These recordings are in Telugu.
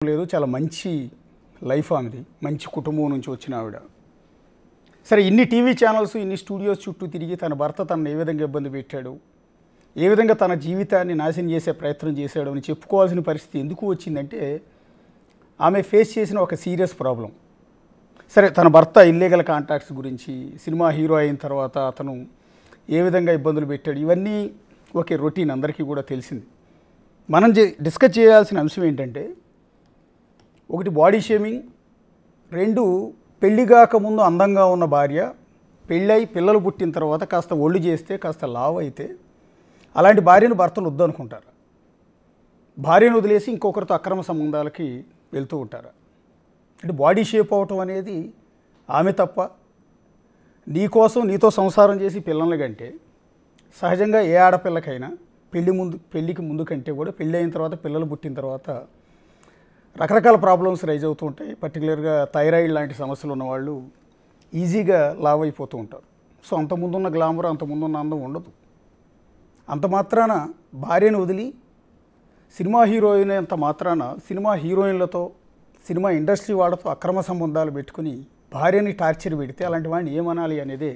లేదు, చాలా మంచి లైఫ్ ఆమెది, మంచి కుటుంబం నుంచి వచ్చిన ఆవిడ. సరే, ఇన్ని టీవీ ఛానల్స్, ఇన్ని స్టూడియోస్ చుట్టూ తిరిగి తన భర్త తనను ఏ విధంగా ఇబ్బంది పెట్టాడు, ఏ విధంగా తన జీవితాన్ని నాశనం చేసే ప్రయత్నం చేశాడు అని చెప్పుకోవాల్సిన పరిస్థితి ఎందుకు వచ్చిందంటే, ఆమె ఫేస్ చేసిన ఒక సీరియస్ ప్రాబ్లం. సరే, తన భర్త ఇల్లీగల్ కాంటాక్ట్స్ గురించి, సినిమా హీరో అయిన తర్వాత అతను ఏ విధంగా ఇబ్బందులు పెట్టాడు, ఇవన్నీ ఒకే రొటీన్, అందరికీ కూడా తెలిసింది. మనం డిస్కస్ చేయాల్సిన అంశం ఏంటంటే, ఒకటి బాడీ షేమింగ్, రెండు పెళ్ళిగాక ముందు అందంగా ఉన్న భార్య పెళ్ళై పిల్లలు పుట్టిన తర్వాత కాస్త ఒళ్ళు చేస్తే, కాస్త లావు అయితే అలాంటి భార్యను భర్తలు వద్దనుకుంటారు. భార్యను వదిలేసి ఇంకొకరితో అక్రమ సంబంధాలకి వెళ్తూ ఉంటారు. అంటే బాడీ షేప్ అవటం అనేది ఆమె తప్ప, నీకోసం నీతో సంసారం చేసి పిల్లల కంటే సహజంగా ఏ ఆడపిల్లకైనా పెళ్ళికి ముందు కంటే కూడా పెళ్ళి అయిన తర్వాత పిల్లలు పుట్టిన తర్వాత రకరకాల ప్రాబ్లమ్స్ రైజ్ అవుతూ ఉంటాయి. పర్టికులర్గా థైరాయిడ్ లాంటి సమస్యలు ఉన్నవాళ్ళు ఈజీగా లావ్ అయిపోతూ ఉంటారు. సో అంతకుముందున్న గ్లామర్, అంతకుముందున్న అందం ఉండదు. అంత మాత్రాన భార్యను వదిలి సినిమా హీరోయిన్ అంత మాత్రాన సినిమా హీరోయిన్లతో, సినిమా ఇండస్ట్రీ వాళ్ళతో అక్రమ సంబంధాలు పెట్టుకుని భార్యని టార్చర్ పెడితే అలాంటి వాడిని ఏమనాలి అనేదే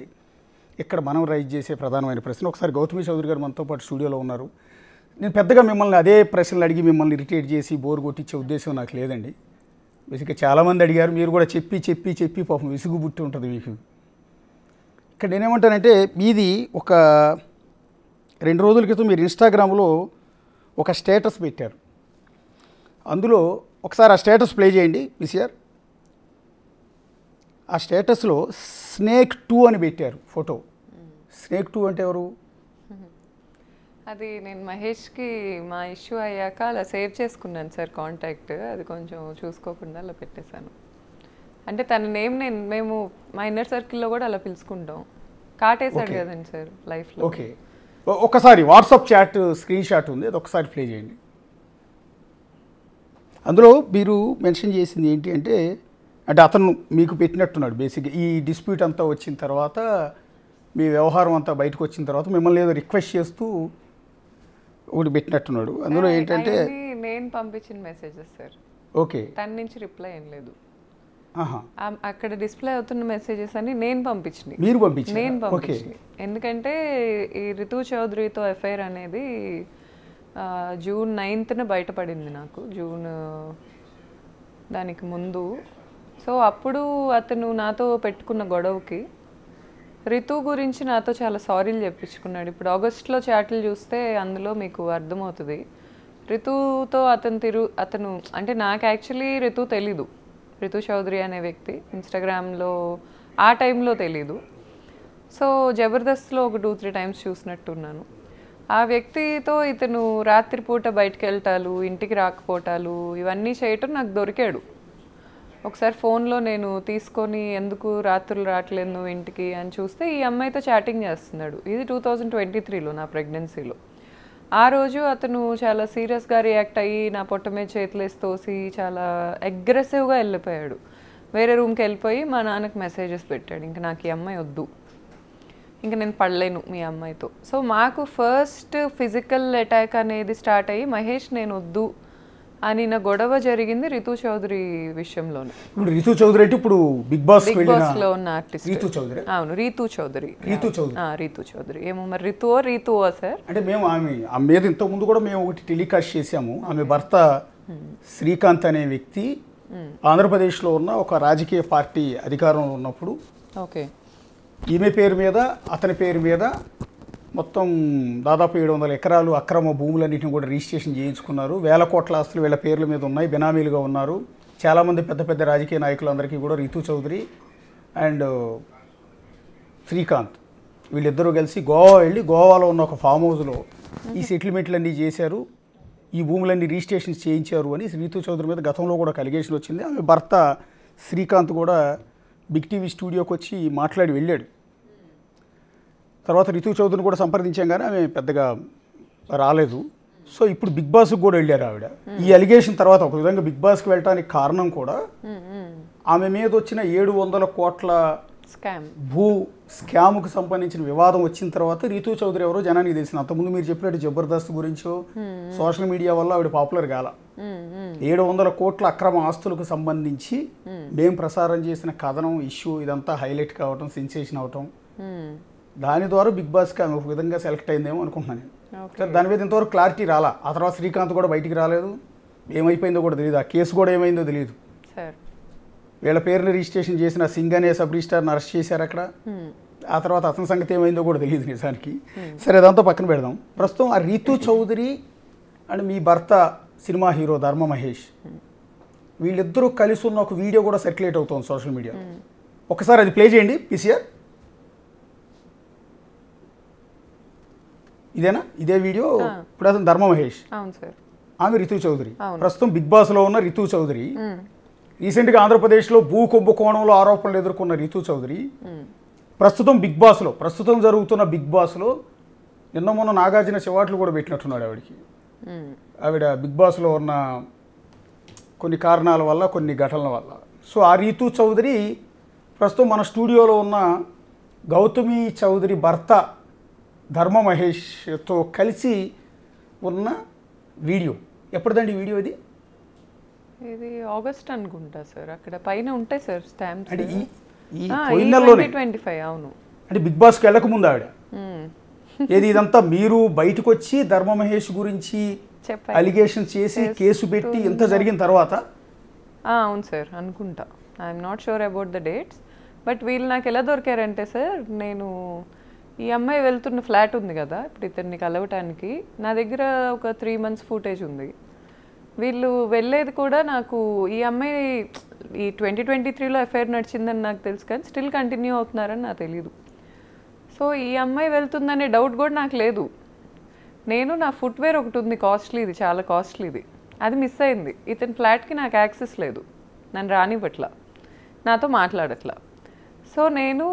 ఇక్కడ మనం రైజ్ చేసే ప్రధానమైన ప్రశ్న. ఒకసారి గౌతమి చౌదరి గారు మనతో పాటు స్టూడియోలో ఉన్నారు. నేను పెద్దగా మిమ్మల్ని అదే ప్రశ్నలు అడిగి మిమ్మల్ని ఇరిటేట్ చేసి బోర్ కొట్టించే ఉద్దేశం నాకు లేదండి. బేసిక్గా చాలామంది అడిగారు, మీరు కూడా చెప్పి పాపం విసుగు పుట్టి ఉంటుంది మీకు. ఇక్కడ నేనేమంటానంటే, మీది ఒక 2 రోజుల క్రితం మీరు ఇన్స్టాగ్రామ్లో ఒక స్టేటస్ పెట్టారు. అందులో ఒకసారి ఆ స్టేటస్ ప్లే చేయండి పిసిఆర్. ఆ స్టేటస్లో స్నేక్ 2 అని పెట్టారు ఫోటో. స్నేక్ 2 అంటే ఎవరు? అది నేను మహేష్కి మా ఇష్యూ అయ్యాక అలా సేవ్ చేసుకున్నాను సార్ కాంటాక్ట్. అది కొంచెం చూసుకోకుండా అలా పెట్టేశాను. అంటే తన నేమ్ మేము మా ఇన్నర్ సర్కిల్లో కూడా అలా పిలుచుకుంటాం. కాటేశాడు కదండి సార్ లైఫ్లో. ఓకే, ఒకసారి వాట్సాప్ చాట్ స్క్రీన్ షాట్ ఉంది, అది ఒకసారి ప్లే చేయండి. అందులో మీరు మెన్షన్ చేసింది ఏంటి అంటే అతను మీకు పెట్టినట్టున్నాడు. బేసిక్గా ఈ డిస్ప్యూట్ అంతా వచ్చిన తర్వాత, మీ వ్యవహారం అంతా బయటకు వచ్చిన తర్వాత మిమ్మల్ని ఏదో రిక్వెస్ట్ చేస్తూ ఒకటి పెట్టినట్టున్నాడు. అందులో ఏంటంటే నేను పంపించిన మెసేజెస్ సార్. ఓకే, తన నుంచి రిప్లై ఏం లేదు. అక్కడ డిస్ప్లే అవుతున్న మెసేజెస్ అని నేను పంపించినాయి. మీరు పంపించారు? నేను పంపించినాయి. ఎందుకంటే ఈ రితు చౌదరితో ఎఫ్ఐఆర్ అనేది జూన్ 9న బయటపడింది నాకు, జూన్ దానికి ముందు. సో అప్పుడు అతను నాతో పెట్టుకున్న గొడవకి రితు గురించి నాతో చాలా సారీలు చెప్పించుకున్నాడు. ఇప్పుడు ఆగస్ట్లో చాట్లు చూస్తే అందులో మీకు అర్థమవుతుంది. రితుతో అతను అంటే నాకు యాక్చువల్లీ రితు తెలీదు, రితు చౌదరి అనే వ్యక్తి ఇన్స్టాగ్రామ్లో ఆ టైంలో తెలీదు. సో జబర్దస్త్లో ఒక 2-3 టైమ్స్ చూసినట్టున్నాను. ఆ వ్యక్తితో ఇతను రాత్రిపూట బయటకు వెళ్ళటాలు, ఇంటికి రాకపోవటాలు, ఇవన్నీ చేయటం నాకు దొరికాడు. ఒకసారి ఫోన్లో నేను తీసుకొని ఎందుకు రాత్రులు రావట్లేదు నువ్వు ఇంటికి అని చూస్తే ఈ అమ్మాయితో చాటింగ్ చేస్తున్నాడు. ఇది 2023లో నా ప్రెగ్నెన్సీలో. ఆ రోజు అతను చాలా సీరియస్గా రియాక్ట్ అయ్యి నా పొట్ట మీద చేతులేసి తోసి చాలా అగ్రెసివ్గా వెళ్ళిపోయాడు. వేరే రూమ్కి వెళ్ళిపోయి మా నాన్నకి మెసేజెస్ పెట్టాడు, ఇంకా నాకు ఈ అమ్మాయి వద్దు, ఇంకా నేను పడలేను మీ అమ్మాయితో. సో మాకు ఫస్ట్ ఫిజికల్ అటాక్ అనేది స్టార్ట్ అయ్యి మహేష్ నేను వద్దు అని నా గొడవ జరిగింది రితు చౌదరి విషయంలోనే. ఇప్పుడు రితు చౌదరి అంటే ఇప్పుడు బిగ్ బాస్ లో ఉన్న ఆర్టిస్ట్ రితు చౌదరి. అవును, రితు చౌదరి. రితు చౌదరి ఏమో మరి రితువా సార్? అంటే మేము ఆమె మీద ఇంతకు ముందు కూడా మేము ఒకటి టెలికాస్ట్ చేసాము. ఆమె భర్త శ్రీకాంత్ అనే వ్యక్తి ఆంధ్రప్రదేశ్లో ఉన్న ఒక రాజకీయ పార్టీ అధికారంలో ఉన్నప్పుడు ఓకే ఈమె పేరు మీద అతని పేరు మీద మొత్తం దాదాపు 700 ఎకరాలు అక్రమ భూములన్నింటిని కూడా రిజిస్ట్రేషన్ చేయించుకున్నారు. 1000 కోట్ల ఆస్తులు వీళ్ళ పేర్ల మీద ఉన్నాయి, బినామీలుగా ఉన్నారు. చాలామంది పెద్ద రాజకీయ నాయకులందరికీ కూడా రితు చౌదరి అండ్ శ్రీకాంత్ వీళ్ళిద్దరూ కలిసి గోవా వెళ్ళి గోవాలో ఉన్న ఒక ఫామ్ హౌస్లో ఈ సెటిల్మెంట్లన్నీ చేశారు, ఈ భూములన్నీ రిజిస్ట్రేషన్ చేయించారు అని రితు చౌదరి మీద గతంలో కూడా అలిగేషన్ వచ్చింది. ఆమె భర్త శ్రీకాంత్ కూడా బిగ్ టీవీ స్టూడియోకి వచ్చి మాట్లాడి వెళ్ళాడు. తర్వాత రితు చౌదరిని కూడా సంప్రదించాం, కానీ ఆమె పెద్దగా రాలేదు. సో ఇప్పుడు బిగ్ బాస్కి కూడా వెళ్ళారు ఆవిడ. ఈ అలిగేషన్ తర్వాత ఒక విధంగా బిగ్ బాస్కి వెళ్ళడానికి కారణం కూడా ఆమె మీద వచ్చిన 700 కోట్ల స్కామ్. భూ స్కామ్కు సంబంధించిన వివాదం వచ్చిన తర్వాత రీతూ చౌదరి ఎవరో జనానికి తెలిసింది. అంతకుముందు మీరు చెప్పినట్టు జబర్దస్త్ గురించో సోషల్ మీడియా వల్ల ఆవిడ పాపులర్ కాల. 700 కోట్ల అక్రమ ఆస్తులకు సంబంధించి మేము ప్రసారం చేసిన కథనం ఇష్యూ ఇదంతా హైలైట్ కావటం, సెన్సేషన్ అవటం, దాని ద్వారా బిగ్ బాస్కి ఆమె ఒక విధంగా సెలెక్ట్ అయిందేమో అనుకుంటున్నాను నేను. సరే, దాని మీద ఇంతవరకు క్లారిటీ రాలా. ఆ తర్వాత శ్రీకాంత్ కూడా బయటికి రాలేదు, ఏమైపోయిందో కూడా తెలియదు, ఆ కేసు కూడా ఏమైందో తెలియదు. వీళ్ళ పేరుని రిజిస్ట్రేషన్ చేసిన సింగ్ అనే సబ్ రిజిస్టార్ని అరెస్ట్ చేశారు అక్కడ. ఆ తర్వాత అతని సంగతి ఏమైందో కూడా తెలియదు నిజానికి. సరే, అదంతా పక్కన పెడదాం. ప్రస్తుతం ఆ రీతూ చౌదరి అండ్ మీ భర్త సినిమా హీరో ధర్మ మహేష్ వీళ్ళిద్దరూ కలిసి ఉన్న ఒక వీడియో కూడా సర్క్యులేట్ అవుతుంది సోషల్ మీడియా. ఒకసారి అది ప్లే చేయండి పీసీఆర్. ఇదేనా? ఇదే వీడియో. ఇప్పుడు అతను ధర్మ మహేష్, ఆమె రితూ చౌదరి. ప్రస్తుతం బిగ్ బాస్లో ఉన్న రితూ చౌదరి రీసెంట్గా ఆంధ్రప్రదేశ్లో భూ కుంభకోణంలో ఆరోపణలు ఎదుర్కొన్న రితూ చౌదరి ప్రస్తుతం జరుగుతున్న బిగ్ బాస్లో నిన్న మొన్న నాగార్జున చివాట్లు కూడా పెట్టినట్టున్నాడు ఆవిడకి. ఆవిడ బిగ్ బాస్లో ఉన్న కొన్ని కారణాల వల్ల, కొన్ని ఘటనల వల్ల. సో ఆ రీతూ చౌదరి ప్రస్తుతం మన స్టూడియోలో ఉన్న గౌతమి చౌదరి భర్త ధర్మ మహేష్తో కలిసి ఉన్న వీడియో. ఎప్పటిదండి వీడియో ఇది? ఇది ఆగస్ట్ అనుకుంటా సార్. అక్కడ పైన ఉంటాయి సార్ స్టాంప్స్. అంటే ఈ పోయిన నెలలోనే 2025. అవును, అంటే బిగ్ బాస్కి వెళ్ళక ముందు ఆవిడ ఏది ఇదంతా మీరు బయటకు వచ్చి ధర్మ మహేష్ గురించి అలిగేషన్ చేసి కేసు పెట్టి ఇంత జరిగిన తర్వాత? అవును సార్, అనుకుంటా. I'm not sure about the dates. But వీళ్ళు నాకు ఎలా దొరికారంటే సార్, నేను ఈ అమ్మాయి వెళ్తున్న ఫ్లాట్ ఉంది కదా ఇప్పుడు ఇతన్ని కలవటానికి, నా దగ్గర ఒక 3 months ఫుటేజ్ ఉంది. వీళ్ళు వెళ్ళేది కూడా నాకు ఈ అమ్మాయి ఈ 2023లో ఎఫ్ఐఆర్ నడిచిందని నాకు తెలుసు, కానీ స్టిల్ కంటిన్యూ అవుతున్నారని నాకు తెలీదు. సో ఈ అమ్మాయి వెళ్తుందనే డౌట్ కూడా నాకు లేదు. నేను నా ఫుట్వేర్ ఒకటి ఉంది కాస్ట్లీది, చాలా కాస్ట్లీది, అది మిస్ అయింది. ఇతని ఫ్లాట్కి నాకు యాక్సెస్ లేదు, నన్ను రానివ్వట్లా, నాతో మాట్లాడట్లా. సో నేను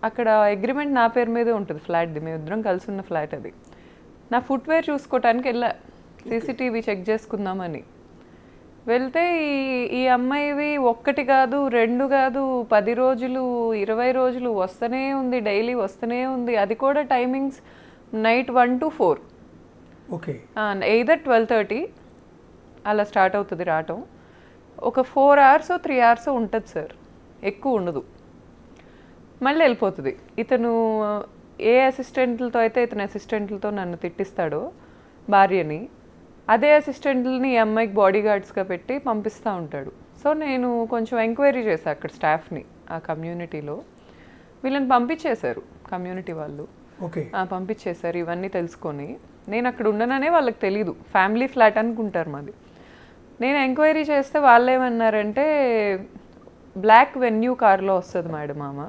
అక్కడ అగ్రిమెంట్ నా పేరు మీదే ఉంటుంది ఫ్లాట్ది, మేమిద్దరం కలిసి ఉన్న ఫ్లాట్ అది. నా ఫుట్వేర్ చూసుకోవటానికి వెళ్ళా, సీసీటీవీ చెక్ చేసుకుందామని వెళ్తే ఈ అమ్మాయివి 1 కాదు 2 కాదు 10 రోజులు 20 రోజులు వస్తూనే ఉంది, డైలీ వస్తూనే ఉంది. అది కూడా timings night 1 to 4. Okay, either 12:30 అలా స్టార్ట్ అవుతుంది రావటం. ఒక 4 hours 3 hours ఉంటుంది సార్, ఎక్కువ ఉండదు. మళ్ళీ వెళ్ళిపోతుంది. ఇతను ఏ అసిస్టెంట్లతో అయితే ఇతని అసిస్టెంట్లతో నన్ను తిట్టిస్తాడో భార్యని, అదే అసిస్టెంట్లని ఈ అమ్మాయికి బాడీ గార్డ్స్గా పెట్టి పంపిస్తూ ఉంటాడు. సో నేను కొంచెం ఎంక్వైరీ చేశాను అక్కడ స్టాఫ్ని, ఆ కమ్యూనిటీలో. వీళ్ళని పంపించేశారు కమ్యూనిటీ వాళ్ళు. ఓకే, పంపించేశారు ఇవన్నీ తెలుసుకొని. నేను అక్కడ ఉండననే వాళ్ళకి తెలీదు, ఫ్యామిలీ ఫ్లాట్ అనుకుంటారు మాది. నేను ఎంక్వైరీ చేస్తే వాళ్ళు ఏమన్నారంటే, బ్లాక్ వెన్యూ కార్లో వస్తుంది మేడం ఆమె,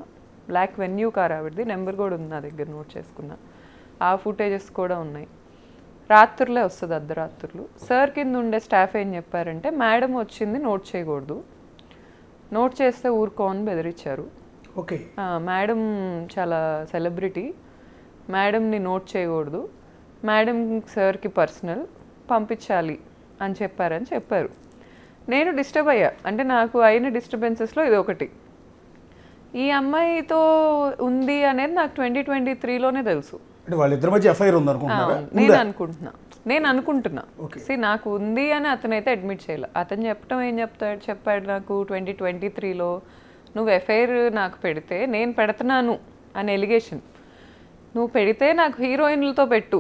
బ్లాక్ వెన్యూ కార్ ఆవిడది, నెంబర్ కూడా ఉంది నా దగ్గర, నోట్ చేసుకున్నా. ఆ ఫుటేజెస్ కూడా ఉన్నాయి. రాత్రులే వస్తుంది, అర్ధరాత్రులు. సార్ కింద ఉండే స్టాఫ్ ఏం చెప్పారంటే, మేడం వచ్చింది నోట్ చేయకూడదు, నోట్ చేస్తే ఊరుకోని బెదిరించారు. ఓకే, మేడం చాలా సెలబ్రిటీ, మేడంని నోట్ చేయకూడదు, మేడం సార్కి పర్సనల్, పంపించాలి అని చెప్పారు. నేను డిస్టర్బ్ అయ్యా, అంటే నాకు అయిన డిస్టర్బెన్సెస్లో ఇది ఒకటి. ఈ అమ్మాయితో ఉంది అనేది నాకు 2023లోనే తెలుసు. వాళ్ళిద్దరి మధ్య ఎఫ్ఐఆర్ ఉంది అనుకుంటున్నారా? నేను అనుకుంటున్నా. నాకు ఉంది అని అతనైతే అడ్మిట్ చేయాలి. అతను చెప్పాడు నాకు 2023లో నువ్వు ఎఫ్ఐఆర్ నాకు పెడితే నేను పెడుతున్నాను అని ఎలిగేషన్. నువ్వు పెడితే నాకు హీరోయిన్లతో పెట్టు,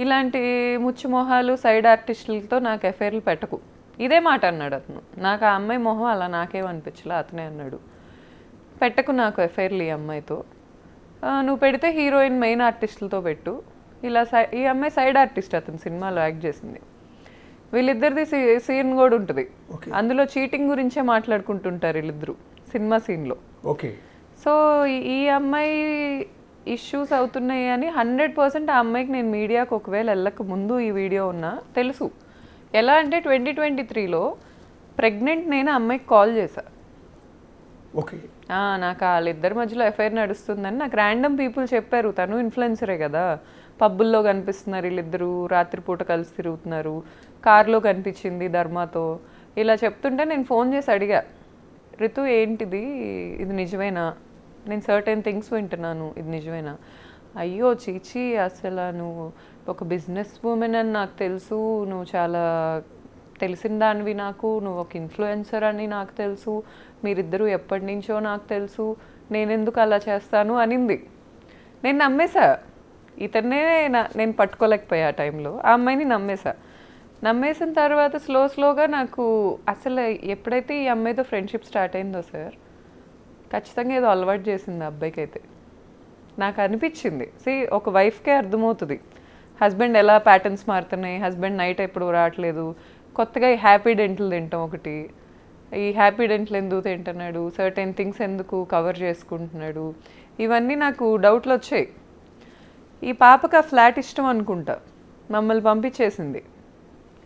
ఇలాంటి ముచ్చుమొహాలు సైడ్ ఆర్టిస్టులతో నాకు ఎఫ్ఐఆర్లు పెట్టకు, ఇదే మాట అన్నాడు అతను. నాకు ఆ అమ్మాయి మొహం అలా నాకేమనిపించలే, అతనే అన్నాడు పెట్టకు నాకు ఎఫ్ఐఆర్లు ఈ అమ్మాయితో, నువ్వు పెడితే హీరోయిన్ మెయిన్ ఆర్టిస్టులతో పెట్టు. ఇలా ఈ అమ్మాయి సైడ్ ఆర్టిస్ట్, అతను సినిమాలో యాక్ట్ చేసింది. వీళ్ళిద్దరిది సీన్ కూడా ఉంటుంది, అందులో చీటింగ్ గురించే మాట్లాడుకుంటుంటారు వీళ్ళిద్దరు సినిమా సీన్లో. ఓకే, సో ఈ అమ్మాయి ఇష్యూస్ అవుతున్నాయి అని 100% ఆ అమ్మాయికి నేను మీడియాకు ఒకవేళ వెళ్ళక ముందు ఈ వీడియో ఉన్నా తెలుసు. ఎలా అంటే 2023లో ప్రెగ్నెంట్ నేను అమ్మాయికి కాల్ చేశా. ఓకే, నాకు వాళ్ళిద్దరి మధ్యలో ఎఫ్ఐఆర్ నడుస్తుందని నాకు ర్యాండమ్ పీపుల్ చెప్పారు. తను ఇన్ఫ్లుయెన్సరే కదా, పబ్బుల్లో కనిపిస్తున్నారు వీళ్ళిద్దరూ, రాత్రిపూట కలిసి తిరుగుతున్నారు, కార్లో కనిపించింది ధర్మాతో, ఇలా చెప్తుంటే నేను ఫోన్ చేసి అడిగా రితు ఏంటిది, ఇది నిజమేనా, నేను సర్టెన్ థింగ్స్ వింటున్నాను, ఇది నిజమేనా? అయ్యో చీచి, అసలు నువ్వు ఒక బిజినెస్ ఉమెన్ అని నాకు తెలుసు, నువ్వు చాలా తెలిసిన దానివి, నాకు నువ్వు ఒక ఇన్ఫ్లుయెన్సర్ అని నాకు తెలుసు, మీరిద్దరూ ఎప్పటి నుంచో నాకు తెలుసు, నేనెందుకు అలా చేస్తాను అనింది. నేను నమ్మేశా. ఇతన్నే నేను పట్టుకోలేకపోయా ఆ టైంలో. ఆ అమ్మాయిని నమ్మేసిన తర్వాత స్లోగా నాకు అసలు ఎప్పుడైతే ఈ అమ్మాయితో ఫ్రెండ్షిప్ స్టార్ట్ అయిందో సార్, ఖచ్చితంగా ఏదో అలవాటు చేసింది ఆ అబ్బాయికి అయితే నాకు అనిపించింది. ఒక వైఫ్కే అర్థమవుతుంది హస్బెండ్ ఎలా ప్యాటర్న్స్ మారుతున్నాయి, హస్బెండ్ నైట్ ఎప్పుడు రావట్లేదు, కొత్తగా ఈ హ్యాపీ డెంటల్ తింటాం ఒకటి, ఈ హ్యాపీ డెంటల్ ఎందుకు తింటున్నాడు, సర్టెన్ థింగ్స్ ఎందుకు కవర్ చేసుకుంటున్నాడు, ఇవన్నీ నాకు డౌట్లు వచ్చాయి. ఈ పాపకు ఆ ఫ్లాట్ ఇష్టం అనుకుంటా, మమ్మల్ని పంపించేసింది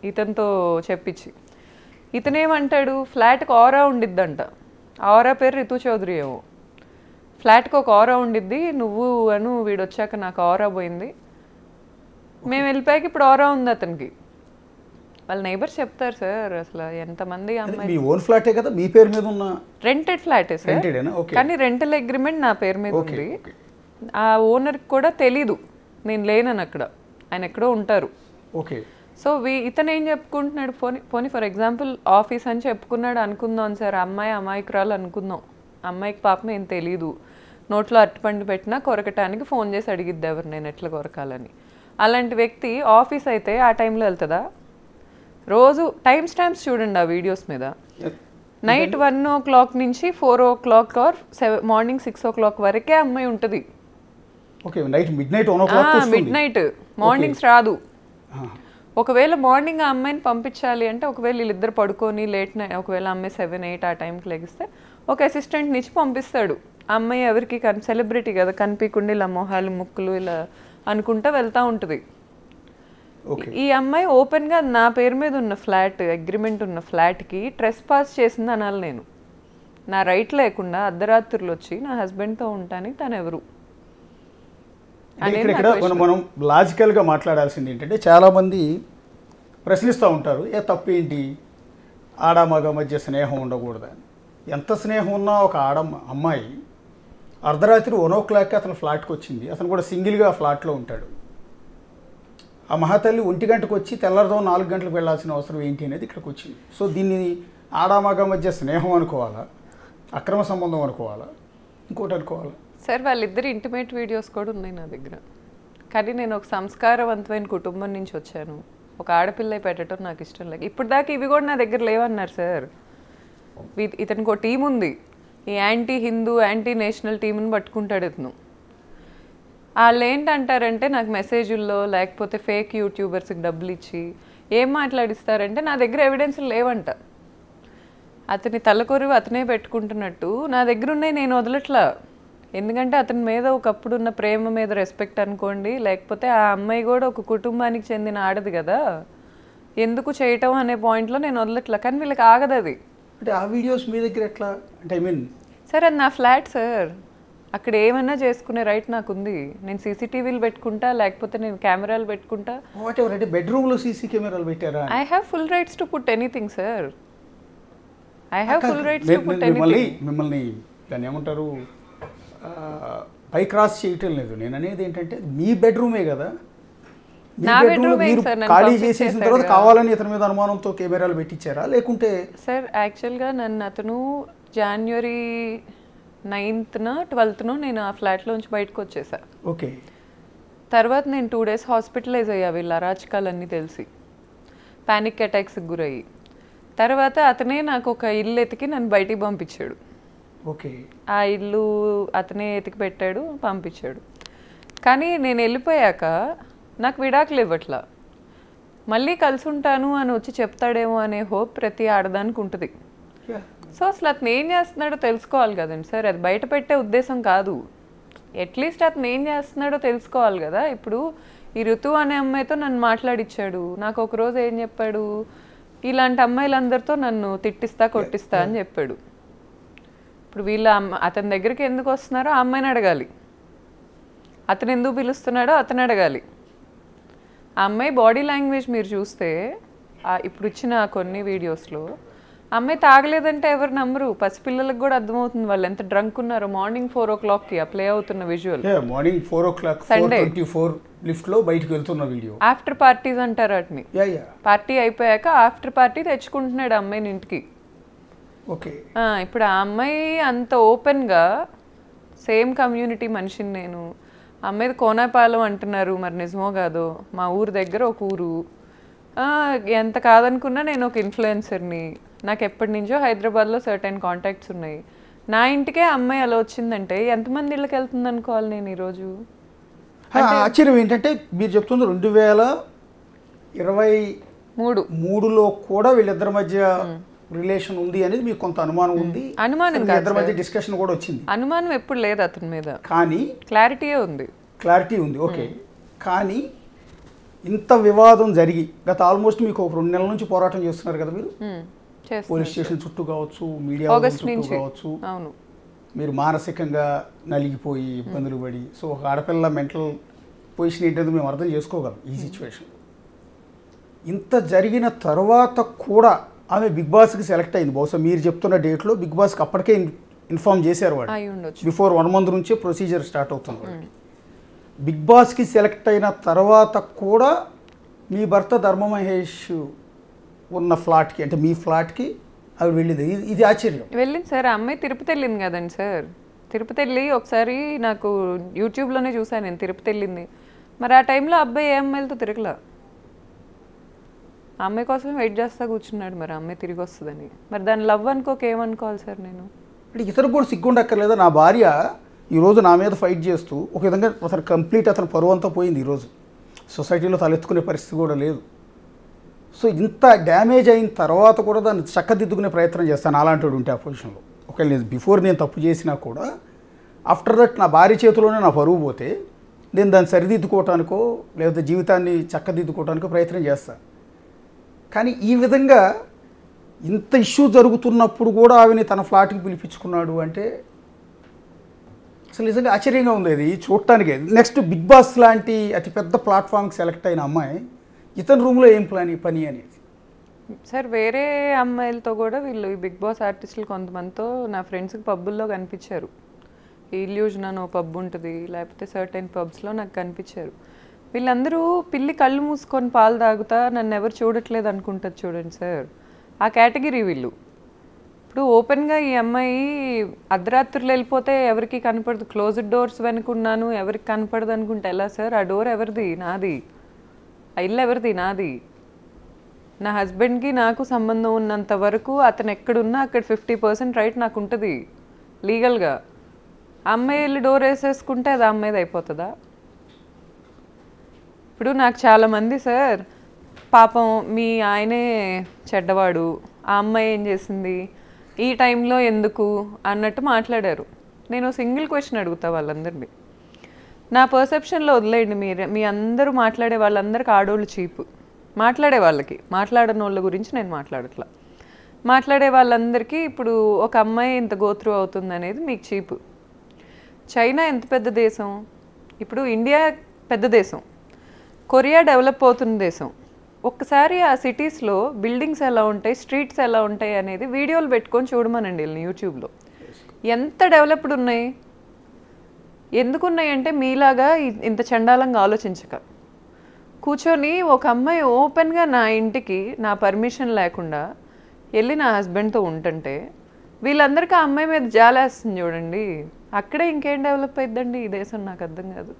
ఇతనితో చెప్పించి. ఇతనేమంటాడు, ఫ్లాట్కి ఆరా ఉండిద్దంట, ఆరా పేరు రితు చౌదరి ఏమో, ఫ్లాట్కి ఒక ఆరా ఉండిద్ది, నువ్వు వీడు వచ్చాక నాకు ఆరా పోయింది, మేము వెళ్ళిపోయాక ఇప్పుడు ఆరా ఉంది అతనికి. వాళ్ళ నైబర్స్ చెప్తారు సార్, అసలు ఎంతమంది అమ్మాయి. మీ ఓన్ ఫ్లాటే కదా, మీ పేరు మీద ఉన్న రెంటెడ్ ఫ్లాటే సార్, కానీ రెంటల్ అగ్రిమెంట్ నా పేరు మీద ఉంది. ఆ ఓనర్కి కూడా తెలీదు నేను లేనని అక్కడ, ఆయన ఎక్కడో ఉంటారు. ఓకే. సో ఇతను ఏం చెప్పుకుంటున్నాడు, పోనీ ఫర్ ఎగ్జాంపుల్ ఆఫీస్ అని చెప్పుకున్నాడు అనుకుందాం సార్, అమ్మాయి అమాయకురాలు అనుకుందాం, అమ్మాయికి పాపం ఏం తెలీదు, నోట్లో అరటిపండు పెట్టినా కొరకటానికి ఫోన్ చేసి అడిగిద్ది ఎవరు నేను ఎట్లా కొరకాలని. అలాంటి వ్యక్తి ఆఫీస్ అయితే ఆ టైంలో వెళ్తుందా? రోజు టైమ్ స్టాంప్స్ చూడండి ఆ వీడియోస్ మీద, నైట్ 1 o'clock నుంచి 4 o'clock ఆర్ మార్నింగ్ 6 o'clock వరకే అమ్మాయి ఉంటుంది. మిడ్ నైట్, మార్నింగ్స్ రాదు. ఒకవేళ మార్నింగ్ ఆ అమ్మాయిని పంపించాలి అంటే, ఒకవేళ వీళ్ళిద్దరు పడుకొని లేట్ నైట్, ఒకవేళ అమ్మాయి 7, 8 ఆ టైంకి లెగిస్తే ఒక అసిస్టెంట్ని ఇచ్చి పంపిస్తాడు. అమ్మాయి ఎవరికి సెలబ్రిటీ కదా, కనిపించకుండా ఇలా మొహాలు ముక్కులు ఇలా అనుకుంటా వెళ్తూ ఉంటుంది. ఈ అమ్మాయి ఓపెన్గా నా పేరు మీద ఉన్న ఫ్లాట్, అగ్రిమెంట్ ఉన్న ఫ్లాట్కి ట్రెస్ పాస్ చేసింది అనాలి నేను. నా రైట్ లేకుండా అర్ధరాత్రులు వచ్చి నా హస్బెండ్తో ఉంటానికి తను ఎవరు? ఇక్కడ మనం లాజికల్గా మాట్లాడాల్సింది ఏంటంటే, చాలామంది ప్రశ్నిస్తూ ఉంటారు, తప్పు ఏంటి, ఆడ మగ మధ్య స్నేహం ఉండకూడదు అని. ఎంత స్నేహం ఉన్నా ఒక అమ్మాయి అర్ధరాత్రి 1 o'clock అతను ఫ్లాట్కి వచ్చింది, అతను కూడా సింగిల్గా ఫ్లాట్లో ఉంటాడు. ఆ మహాతల్లి 1 గంటకు వచ్చి తెల్లారుజాము 4 గంటలకు వెళ్ళాల్సిన అవసరం ఏంటి అనేది ఇక్కడికి వచ్చింది. సో దీన్ని ఆడామగ మధ్య స్నేహం అనుకోవాలా, అక్రమ సంబంధం అనుకోవాలా, ఇంకోటి అనుకోవాలా? సార్ వాళ్ళిద్దరు ఇంటిమేట్ వీడియోస్ కూడా ఉన్నాయి నా దగ్గర. కానీ నేను ఒక సంస్కారవంతమైన కుటుంబం నుంచి వచ్చాను, ఒక ఆడపిల్ల పెట్టడం నాకు ఇష్టం లేదు. ఇప్పుడు దాకా ఇవి కూడా నా దగ్గర లేవన్నారు సార్. ఇతనికి ఒక టీం ఉంది, ఈ యాంటీ హిందూ యాంటీ నేషనల్ టీంని పట్టుకుంటాడు ఇతను. వాళ్ళు ఏంటంటారంటే, నాకు మెసేజ్ల్లో లేకపోతే ఫేక్ యూట్యూబర్స్కి డబ్బులు ఇచ్చి ఏం మాట్లాడిస్తారంటే, నా దగ్గర ఎవిడెన్స్లు లేవంట, అతని తలకొరివి అతనే పెట్టుకుంటున్నట్టు నా దగ్గర ఉన్నాయి, నేను వదలట్లా. ఎందుకంటే అతని మీద ఒకప్పుడు ఉన్న ప్రేమ మీద రెస్పెక్ట్ అనుకోండి, లేకపోతే ఆ అమ్మాయి కూడా ఒక కుటుంబానికి చెందిన ఆడది కదా, ఎందుకు చేయటం అనే పాయింట్లో నేను వదలట్లా. కానీ వీళ్ళకి ఆగదు అది. అంటే ఆ వీడియోస్ మీ దగ్గర ఎట్లా అంటే, సార్ అది నా ఫ్లాట్ సార్, అక్కడ ఏమైనా చేసుకునే రైట్ నాకు ఉంది. నేను సీసీటీవీలు పెట్టుకుంటా, లేకపోతే నేను కెమెరాలు పెట్టుకుంటా. వాట్ ఎవర్, అంటే బెడ్రూమ్లో సీసీ కెమెరాలు పెట్టారా? I have full rights to put anything sir, I have full rights to put anything. మిమ్మల్ని దాన్ని ఏమంటారు, పై క్రాస్ చేయటం లేదు. నేను అనేది ఏంటంటే, మీ బెడ్రూమే కదా, నా బెడ్రూమే సార్. ఖాళీ చేసేసిన తర్వాత కావాలని ఇతని మీద అనుమానంతో కెమెరాలు పెట్టించారా లేకుంటే? సార్ యాక్చువల్గా నన్ను అతను January 9th 12th నేను ఆ ఫ్లాట్లోంచి బయటకు వచ్చేసా. ఓకే. తర్వాత నేను 2 days హాస్పిటలైజ్ అయ్యా వీళ్ళ అరాచకాలన్నీ తెలిసి, ప్యానిక్ అటాక్స్కి గురయ్యి. తర్వాత అతనే నాకు ఒక ఇల్లు ఎతికి నన్ను బయటికి పంపించాడు. ఓకే. ఆ ఇల్లు అతనే ఎతికి పెట్టాడు, పంపించాడు. కానీ నేను వెళ్ళిపోయాక నాకు విడాకులు ఇవ్వట్లా, మళ్ళీ కలిసి ఉంటాను అని వచ్చి చెప్తాడేమో అనే హోప్ ప్రతి ఆడదానికి ఉంటుంది. సో అసలు అతను ఏం చేస్తున్నాడో తెలుసుకోవాలి కదండి సార్, అది బయట పెట్టే ఉద్దేశం కాదు. అట్లీస్ట్ అతను ఏం చేస్తున్నాడో తెలుసుకోవాలి కదా. ఇప్పుడు ఈ ఋతు అనే అమ్మాయితో నన్ను మాట్లాడిచ్చాడు, నాకు ఒకరోజు ఏం చెప్పాడు, ఇలాంటి అమ్మాయిలందరితో నన్ను తిట్టిస్తా కొట్టిస్తా అని చెప్పాడు. ఇప్పుడు వీళ్ళ అతని దగ్గరికి ఎందుకు వస్తున్నారో ఆ అమ్మాయిని అడగాలి, అతను ఎందుకు పిలుస్తున్నాడో అతను అడగాలి. ఆ అమ్మాయి బాడీ లాంగ్వేజ్ మీరు చూస్తే ఇప్పుడు ఇచ్చిన కొన్ని వీడియోస్లో అమ్మాయి తాగలేదంటే ఎవరు నమ్మరు. పసిపిల్లలకు కూడా అర్థమవుతుంది వాళ్ళు ఎంత డ్రంక్ ఉన్నారో. మార్నింగ్ 4 o'clockకి ఆ ప్లే అవుతున్న విజువల్. మార్నింగ్ 4 o'clock 4:24 లిఫ్ట్లో బయటకు వెళ్తున్న వీడియో. ఆఫ్టర్ పార్టీస్ అంటారు వాటిని. పార్టీ అయిపోయాక ఆఫ్టర్ పార్టీ తెచ్చుకుంటున్నాడు అమ్మాయిని ఇంటికి. ఓకే. ఇప్పుడు ఆ అమ్మాయి అంత ఓపెన్గా, సేమ్ కమ్యూనిటీ మనిషిని నేను, అమ్మాయిది కోనాపాలెం అంటున్నారు, మరి నిజమో కాదో, మా ఊరు దగ్గర ఒక ఊరు, ఎంత కాదనుకున్నా నేను ఒక ఇన్ఫ్లుయెన్సర్ని, నాకు ఎప్పటి నుంచో హైదరాబాద్లో సర్టెన్ కాంటాక్ట్స్ ఉన్నాయి, నా ఇంటికే అమ్మాయి అలా వచ్చిందంటే ఎంతమంది ఇళ్ళకి వెళ్తుంది అనుకోవాలి నేను ఈరోజు. ఆశ్చర్యం ఏంటంటే మీరు చెప్తుంది 2023లో కూడా వీళ్ళిద్దరి మధ్య రిలేషన్ ఉంది అనేది మీకు కొంత అనుమానం ఉంది. అనుమానం ఇద్దరి మధ్య డిస్కషన్ కూడా వచ్చింది. అనుమానం ఎప్పుడు లేదు అతని మీద, కానీ క్లారిటీ ఉంది. ఓకే. కానీ ఇంత వివాదం జరిగి గత ఆల్మోస్ట్ మీకు ఒక 2 నెలల నుంచి పోరాటం చేస్తున్నారు కదా మీరు, పోలీస్ స్టేషన్ చుట్టూ కావచ్చు, మీడియా చుట్టూ కావచ్చు, మీరు మానసికంగా నలిగిపోయి ఇబ్బందులు పడి, సో ఒక ఆడపిల్ల మెంటల్ పొజిషన్ ఏంటంటే మేము అర్థం చేసుకోగలం ఈ సిచ్యువేషన్. ఇంత జరిగిన తర్వాత కూడా ఆమె బిగ్ బాస్కి సెలెక్ట్ అయింది. బహుశా మీరు చెప్తున్న డేట్లో బిగ్ బాస్కి అప్పటికే ఇన్ఫార్మ్ చేశారు వాళ్ళు, బిఫోర్ 1 month నుంచే ప్రొసీజర్ స్టార్ట్ అవుతుంది. బిగ్ బాస్కి సెలెక్ట్ అయిన తర్వాత కూడా మీ భర్త ధర్మ మహేష్ ఉన్న ఫ్లాట్కి, అంటే మీ ఫ్లాట్కి ఆవిడ వెళ్ళింది. ఇది ఆశ్చర్యం. వెళ్ళింది సార్. అమ్మాయి తిరుపతి వెళ్ళింది కదండి సార్. తిరుపతి వెళ్ళి ఒకసారి నాకు యూట్యూబ్లోనే చూసాను నేను, తిరుపతి వెళ్ళింది. మరి ఆ టైంలో అబ్బాయి ఏ అమ్మాయిలతో తిరగలా, ఆ అమ్మాయి కోసమే వెయిట్ చేస్తా కూర్చున్నాడు. మరి అమ్మాయి తిరిగి వస్తుందని, మరి దాని లవ్ అనుకోక ఏమనుకోవాలి సార్ నేను? అంటే ఇతరు కూడా సిగ్గుండక్కర్లేదా? నా భార్య ఈరోజు నా మీద ఫైట్ చేస్తూ ఒక విధంగా అతను కంప్లీట్ అతను పరువు అంతా పోయింది. ఈరోజు సొసైటీలో తలెత్తుకునే పరిస్థితి కూడా లేదు. సో ఇంత డ్యామేజ్ అయిన తర్వాత కూడా దాన్ని చక్కదిద్దుకునే ప్రయత్నం చేస్తాను అలాంటి ఉంటే ఆ పొజిషన్లో. ఒకవేళ నేను బిఫోర్ నేను తప్పు చేసినా కూడా ఆఫ్టర్ దట్ నా భార్య చేతిలోనే నా పరువు పోతే నేను దాన్ని సరిదిద్దుకోవటానికో లేకపోతే జీవితాన్ని చక్కదిద్దుకోవటానికో ప్రయత్నం చేస్తాను. కానీ ఈ విధంగా ఇంత ఇష్యూ జరుగుతున్నప్పుడు కూడా ఆమెని తన ఫ్లాట్కి పిలిపించుకున్నాడు అంటే అసలు నిజంగా ఆశ్చర్యంగా ఉంది అది చూడటానికి. నెక్స్ట్ బిగ్ బాస్ లాంటి అతిపెద్ద ప్లాట్ఫామ్కి సెలెక్ట్ అయిన అమ్మాయి ఇతని రూమ్లో ఏం పని అనేది సార్. వేరే అమ్మాయిలతో కూడా వీళ్ళు ఈ బిగ్ బాస్ ఆర్టిస్టులు కొంతమందితో నా ఫ్రెండ్స్కి పబ్బుల్లో కనిపించారు. ఇల్యూజన్ అని పబ్ ఉంటుంది, లేకపోతే సర్టెన్ పబ్స్లో నాకు కనిపించారు. వీళ్ళందరూ పిల్లి కళ్ళు మూసుకొని పాలు తాగుతా నన్ను ఎవరు చూడట్లేదు అనుకుంటుంది చూడండి సార్, ఆ కేటగిరీ వీళ్ళు. ఇప్పుడు ఓపెన్గా ఈ అమ్మాయి అర్ధరాత్రులు వెళ్ళిపోతే ఎవరికి కనపడదు, క్లోజ్డ్ డోర్స్ వెనుకున్నాను ఎవరికి కనపడదు అనుకుంటే ఎలా సార్? ఆ డోర్ ఎవరిది? నాది. ఆ ఇల్లు ఎవరిది? నాది. నా హస్బెండ్కి నాకు సంబంధం ఉన్నంత వరకు అతను ఎక్కడున్నా అక్కడ 50% రైట్ నాకు ఉంటుంది లీగల్గా. అమ్మాయి వెళ్ళి డోర్ వేసేసుకుంటే అది అమ్మాయిది అయిపోతుందా? ఇప్పుడు నాకు చాలామంది సార్ పాపం మీ ఆయనే చెడ్డవాడు, ఆ అమ్మాయి ఏం చేసింది, ఈ టైంలో ఎందుకు అన్నట్టు మాట్లాడారు. నేను సింగిల్ క్వశ్చన్ అడుగుతా వాళ్ళందరినీ, నా పర్సెప్షన్లో వదిలేయండి. మీ అందరూ మాట్లాడే వాళ్ళందరికీ ఆడోళ్ళు చీపు. మాట్లాడే వాళ్ళకి, మాట్లాడని వాళ్ళ గురించి నేను మాట్లాడట్లా. మాట్లాడే వాళ్ళందరికీ ఇప్పుడు ఒక అమ్మాయి ఇంత గోత్రూ అవుతుంది అనేది మీకు చీపు. చైనా ఎంత పెద్ద దేశం, ఇప్పుడు ఇండియా పెద్ద దేశం, కొరియా డెవలప్ అవుతున్న దేశం. ఒక్కసారి ఆ సిటీస్లో బిల్డింగ్స్ ఎలా ఉంటాయి, స్ట్రీట్స్ ఎలా ఉంటాయి అనేది వీడియోలు పెట్టుకొని చూడమనండి వీళ్ళని యూట్యూబ్లో. ఎంత డెవలప్డ్ ఉన్నాయి. ఎందుకున్నాయి అంటే మీలాగా ఇంత చండాలంగా ఆలోచించక కూర్చొని ఒక అమ్మాయి ఓపెన్గా నా ఇంటికి నా పర్మిషన్ లేకుండా వెళ్ళి నా హస్బెండ్తో ఉంటుంటే వీళ్ళందరికీ ఆ అమ్మాయి మీద జాలేస్తుంది చూడండి. అక్కడే ఇంకేం డెవలప్ అయిద్దండి ఈ దేశం? నాకు అర్థం కాదు.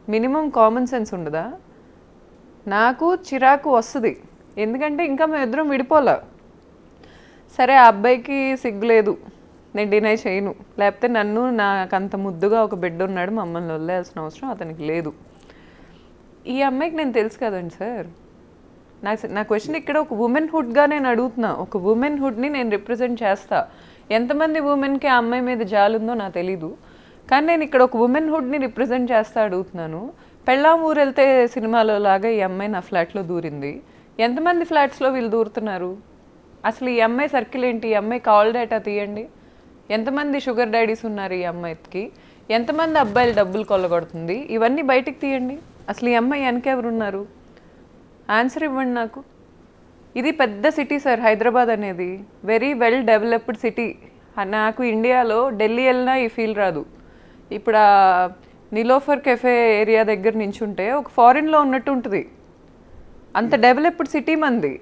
మినిమం కామన్ సెన్స్ ఉండదా? నాకు చిరాకు వస్తుంది, ఎందుకంటే ఇంకా మేము ఇద్దరం విడిపోలే. సరే ఆ అబ్బాయికి సిగ్గులేదు, నేను డినై చేయను, లేకపోతే నన్ను నాకంత ముద్దుగా ఒక బిడ్డ ఉన్నాడు మమ్మల్ని వదిలేయాల్సిన అవసరం అతనికి లేదు. ఈ అమ్మాయికి నేను తెలుసు కదండి సార్. నా క్వశ్చన్ ఇక్కడ ఒక ఉమెన్హుడ్గా నేను అడుగుతున్నా, ఒక ఉమెన్హుడ్ని నేను రిప్రజెంట్ చేస్తా. ఎంతమంది ఉమెన్కి ఆ అమ్మాయి మీద జాలుందో నాకు తెలీదు, కానీ నేను ఇక్కడ ఒక ఉమెన్హుడ్ని రిప్రజెంట్ చేస్తా అడుగుతున్నాను. పెళ్ళాం ఊరు వెళ్తే సినిమాలో లాగా ఈ అమ్మాయి నా ఫ్లాట్లో దూరింది. ఎంతమంది ఫ్లాట్స్లో వీళ్ళు దూరుతున్నారు? అసలు ఈ అమ్మాయి సర్కిల్ ఏంటి? ఈ అమ్మాయి కాల్ డేటా తీయండి. ఎంతమంది షుగర్ డాడీస్ ఉన్నారు ఈ అమ్మాయికి? ఎంతమంది అబ్బాయిలు డబ్బులు కొల్లగొడుతుంది? ఇవన్నీ బయటికి తీయండి. అసలు ఈ అమ్మాయి వెనకెవరున్నారు? ఆన్సర్ ఇవ్వండి నాకు. ఇది పెద్ద సిటీ సార్ హైదరాబాద్ అనేది, వెరీ వెల్ డెవలప్డ్ సిటీ. నాకు ఇండియాలో ఢిల్లీ వెళ్ళినా ఈ ఫీల్ రాదు. ఇప్పుడు ఆ నిలోఫర్ కెఫే ఏరియా దగ్గర నించుంటే ఒక ఫారిన్లో ఉన్నట్టు ఉంటుంది, అంత డెవలప్డ్ సిటీ మంది.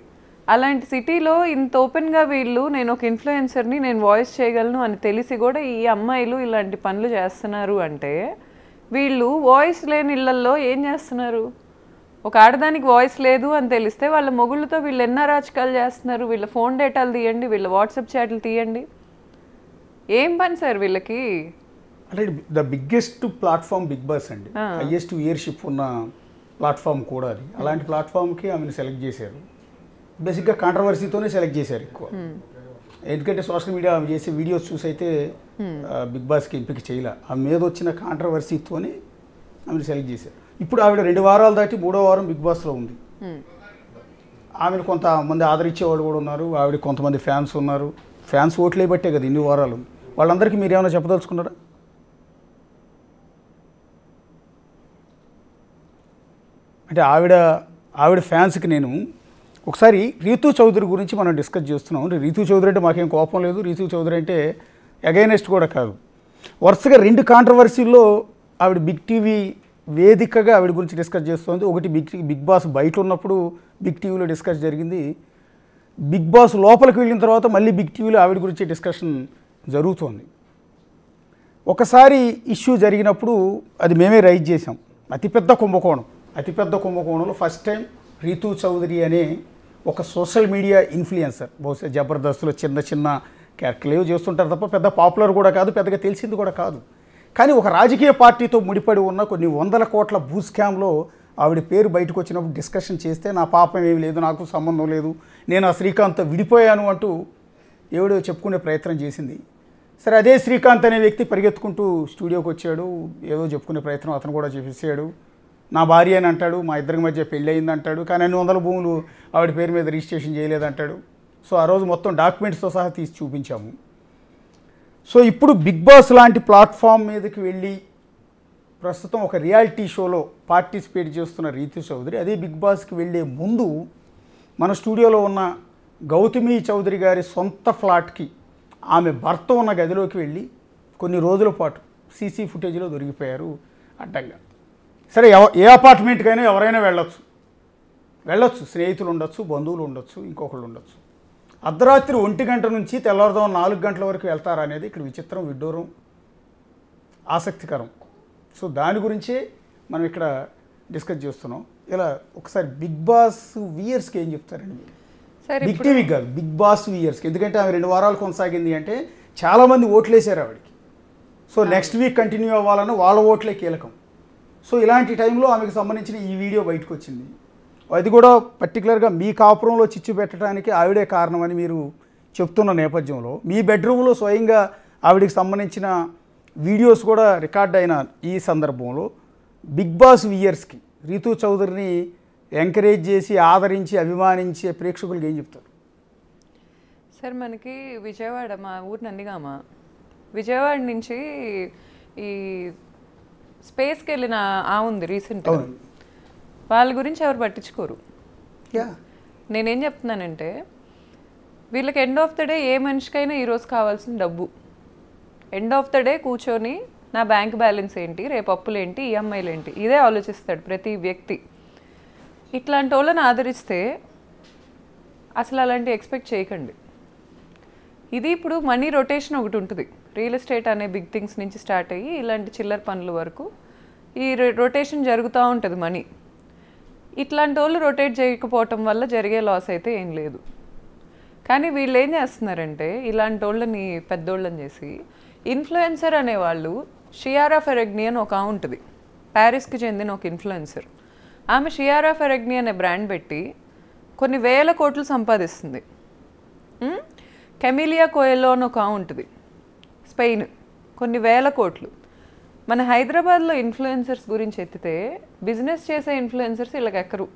అలాంటి సిటీలో ఇంత ఓపెన్గా వీళ్ళు నేను ఒక ఇన్ఫ్లుయెన్సర్ని, నేను వాయిస్ చేయగలను అని తెలిసి కూడా ఈ అమ్మాయిలు ఇలాంటి పనులు చేస్తున్నారు అంటే, వీళ్ళు వాయిస్ లేని ఇళ్లల్లో ఏం చేస్తున్నారు? ఒక ఆడదానికి వాయిస్ లేదు అని తెలిస్తే వాళ్ళ మొగుళ్ళతో వీళ్ళు ఎన్నో రాజకాలు చేస్తున్నారు. వీళ్ళ ఫోన్ డేటాలు తీయండి, వీళ్ళ వాట్సాప్ చాట్లు తీయండి, ఏం పని సార్ వీళ్ళకి? అంటే the biggest platform Bigg Boss అండి, హైయెస్ట్ వ్యూయర్షిప్ ఉన్న ప్లాట్ఫామ్ కూడా అది. అలాంటి ప్లాట్ఫామ్కి ఆమెను సెలెక్ట్ చేశారు. బేసిక్గా కాంట్రవర్సీతోనే సెలెక్ట్ చేశారు ఎక్కువ. ఎందుకంటే సోషల్ మీడియా ఆమె చేసే వీడియోస్ చూసి అయితే బిగ్ బాస్కి ఎంపిక చేయలే, ఆమె మీద వచ్చిన కాంట్రవర్సీతోనే ఆమెను సెలెక్ట్ చేశారు. ఇప్పుడు ఆవిడ 2 వారాలు దాటి 3వ వారం బిగ్ బాస్లో ఉంది. ఆమెను కొంతమంది ఆదరించేవాళ్ళు కూడా ఉన్నారు, ఆవిడ కొంతమంది ఫ్యాన్స్ ఉన్నారు. ఫ్యాన్స్ ఓట్లే బట్టే కదా ఇన్ని వారాలు. వాళ్ళందరికీ మీరు ఏమైనా చెప్పదలుచుకున్నారా? అంటే ఆవిడ ఫ్యాన్స్కి నేను ఒకసారి రీతూ చౌదరి గురించి మనం డిస్కస్ చేస్తున్నాం. రీతూ చౌదరి అంటే మాకేం కోపం లేదు, రీతూ చౌదరి అంటే అగైనెస్ట్ కూడా కాదు. వరుసగా 2 కాంట్రవర్సీల్లో ఆవిడ బిగ్ టీవీ వేదికగా ఆవిడ గురించి డిస్కస్ చేస్తుంది. ఒకటి బిగ్ బాస్ బయట ఉన్నప్పుడు బిగ్ టీవీలో డిస్కస్ జరిగింది, బిగ్ బాస్ లోపలికి వెళ్ళిన తర్వాత మళ్ళీ బిగ్ టీవీలో ఆవిడ గురించి డిస్కషన్ జరుగుతోంది. ఒకసారి ఇష్యూ జరిగినప్పుడు అది మేమే రైజ్ చేసాం, అతిపెద్ద కుంభకోణంలో ఫస్ట్ టైం రీతూ చౌదరి అనే ఒక సోషల్ మీడియా ఇన్ఫ్లుయెన్సర్, బహుశా జబర్దస్త్లో చిన్న క్యారెక్టర్లు ఏవో చేస్తుంటారు తప్ప పెద్ద పాపులర్ కూడా కాదు, పెద్దగా తెలిసింది కూడా కాదు. కానీ ఒక రాజకీయ పార్టీతో ముడిపడి ఉన్న కొన్ని 100 కోట్ల భూ స్కామ్లో ఆవిడ పేరు బయటకు వచ్చినప్పుడు డిస్కషన్ చేస్తే నా పాపం ఏమి లేదు, నాకు సంబంధం లేదు, నేను ఆ శ్రీకాంత్ విడిపోయాను అంటూ ఎవడో చెప్పుకునే ప్రయత్నం చేసింది. సరే, అదే శ్రీకాంత్ అనే వ్యక్తి పరిగెత్తుకుంటూ స్టూడియోకి వచ్చాడు, ఏదో చెప్పుకునే ప్రయత్నం అతను కూడా చేసేసాడు. నా భార్య అని అంటాడు, మా ఇద్దరి మధ్య పెళ్ళి అయింది అంటాడు, కానీ అన్ని 100 భూములు ఆవిడ పేరు మీద రిజిస్ట్రేషన్ చేయలేదంటాడు. సో ఆ రోజు మొత్తం డాక్యుమెంట్స్తో సహా తీసి చూపించాము. సో ఇప్పుడు బిగ్ బాస్ లాంటి ప్లాట్ఫామ్ మీదకి వెళ్ళి ప్రస్తుతం ఒక రియాలిటీ షోలో పార్టిసిపేట్ చేస్తున్న రీతూ చౌదరి అదే బిగ్ బాస్కి వెళ్ళే ముందు మన స్టూడియోలో ఉన్న గౌతమి చౌదరి గారి సొంత ఫ్లాట్కి ఆమె భర్త ఉన్న గదిలోకి వెళ్ళి కొన్ని రోజుల పాటు సీసీ ఫుటేజ్లో దొరికిపోయారు అడ్డంగా. సరే, ఏ అపార్ట్మెంట్కైనా ఎవరైనా వెళ్ళొచ్చు, స్నేహితులు ఉండొచ్చు, బంధువులు ఉండొచ్చు, ఇంకొకళ్ళు ఉండొచ్చు. అర్ధరాత్రి 1 గంట నుంచి తెల్లవారుదాం 4 గంటల వరకు వెళ్తారనేది ఇక్కడ విచిత్రం, విడ్డూరం, ఆసక్తికరం. సో దాని గురించే మనం ఇక్కడ డిస్కస్ చేస్తున్నాం. ఇలా ఒకసారి బిగ్ బాస్ వ్యూయర్స్కి ఏం చెప్తారండి? బిగ్ టీవీకి కాదు, బిగ్ బాస్ వ్యూయర్స్కి. ఎందుకంటే ఆమె 2 వారాలు కొనసాగింది అంటే చాలామంది ఓట్లేసారు ఆవిడకి. సో నెక్స్ట్ వీక్ కంటిన్యూ అవ్వాలన్న వాళ్ళ ఓట్లే కీలకం. సో ఇలాంటి టైంలో ఆమెకు సంబంధించిన ఈ వీడియో బయటకు వచ్చింది. అది కూడా పర్టికులర్గా మీ కాపురంలో చిచ్చు పెట్టడానికి ఆవిడే కారణమని మీరు చెప్తున్న నేపథ్యంలో మీ బెడ్రూమ్లో స్వయంగా ఆవిడకి సంబంధించిన వీడియోస్ కూడా రికార్డ్ అయిన ఈ సందర్భంలో బిగ్ బాస్ వ్యూయర్స్కి రీతూ చౌదరిని ఎంకరేజ్ చేసి ఆదరించి అభిమానించే ప్రేక్షకులకి ఏం చెప్తారు? సార్, మనకి విజయవాడ, మా ఊరు నందిగామ, విజయవాడ నుంచి ఈ స్పేస్కి వెళ్ళిన ఉంది రీసెంట్గా, వాళ్ళ గురించి ఎవరు పట్టించుకోరు. నేనేం చెప్తున్నానంటే, వీళ్ళకి ఎండ్ ఆఫ్ ద డే ఏ మనిషికైనా ఈరోజు కావాల్సిన డబ్బు. ఎండ్ ఆఫ్ ద డే కూర్చొని నా బ్యాంక్ బ్యాలెన్స్ ఏంటి, రేపు అప్పులు ఏంటి, ఈఎంఐలు ఏంటి, ఇదే ఆలోచిస్తాడు ప్రతి వ్యక్తి. ఇట్లాంటి వాళ్ళని ఆదరిస్తే అసలు అలాంటి ఎక్స్పెక్ట్ చేయకండి. ఇది ఇప్పుడు మనీ రొటేషన్ ఒకటి ఉంటుంది, రియల్ ఎస్టేట్ అనే బిగ్ థింగ్స్ నుంచి స్టార్ట్ అయ్యి ఇలాంటి చిల్లర పనుల వరకు ఈ రొటేషన్ జరుగుతూ ఉంటుంది మనీ. ఇట్లాంటి వాళ్ళు రొటేట్ చేయకపోవటం వల్ల జరిగే లాస్ అయితే ఏం లేదు. కానీ వీళ్ళు ఏం చేస్తున్నారంటే, ఇలాంటి వాళ్ళని పెద్దోళ్ళని చేసి ఇన్ఫ్లుయెన్సర్ అనేవాళ్ళు, షియారా ఫెరెగ్నీ అని ఒక ఉంటుంది, ప్యారిస్కి చెందిన ఒక ఇన్ఫ్లుయెన్సర్. ఆమె షియారా ఫెరెగ్నీ అనే బ్రాండ్ పెట్టి కొన్ని వేల కోట్లు సంపాదిస్తుంది. కెమిలియా కోయెల్లో అని ఒక ఉంటుంది, స్పెయిన్, కొన్ని వేల కోట్లు. మన హైదరాబాద్లో ఇన్ఫ్లుయెన్సర్స్ గురించి ఎత్తితే బిజినెస్ చేసే ఇన్ఫ్లుయెన్సర్స్ వీళ్ళకి ఎక్కరు,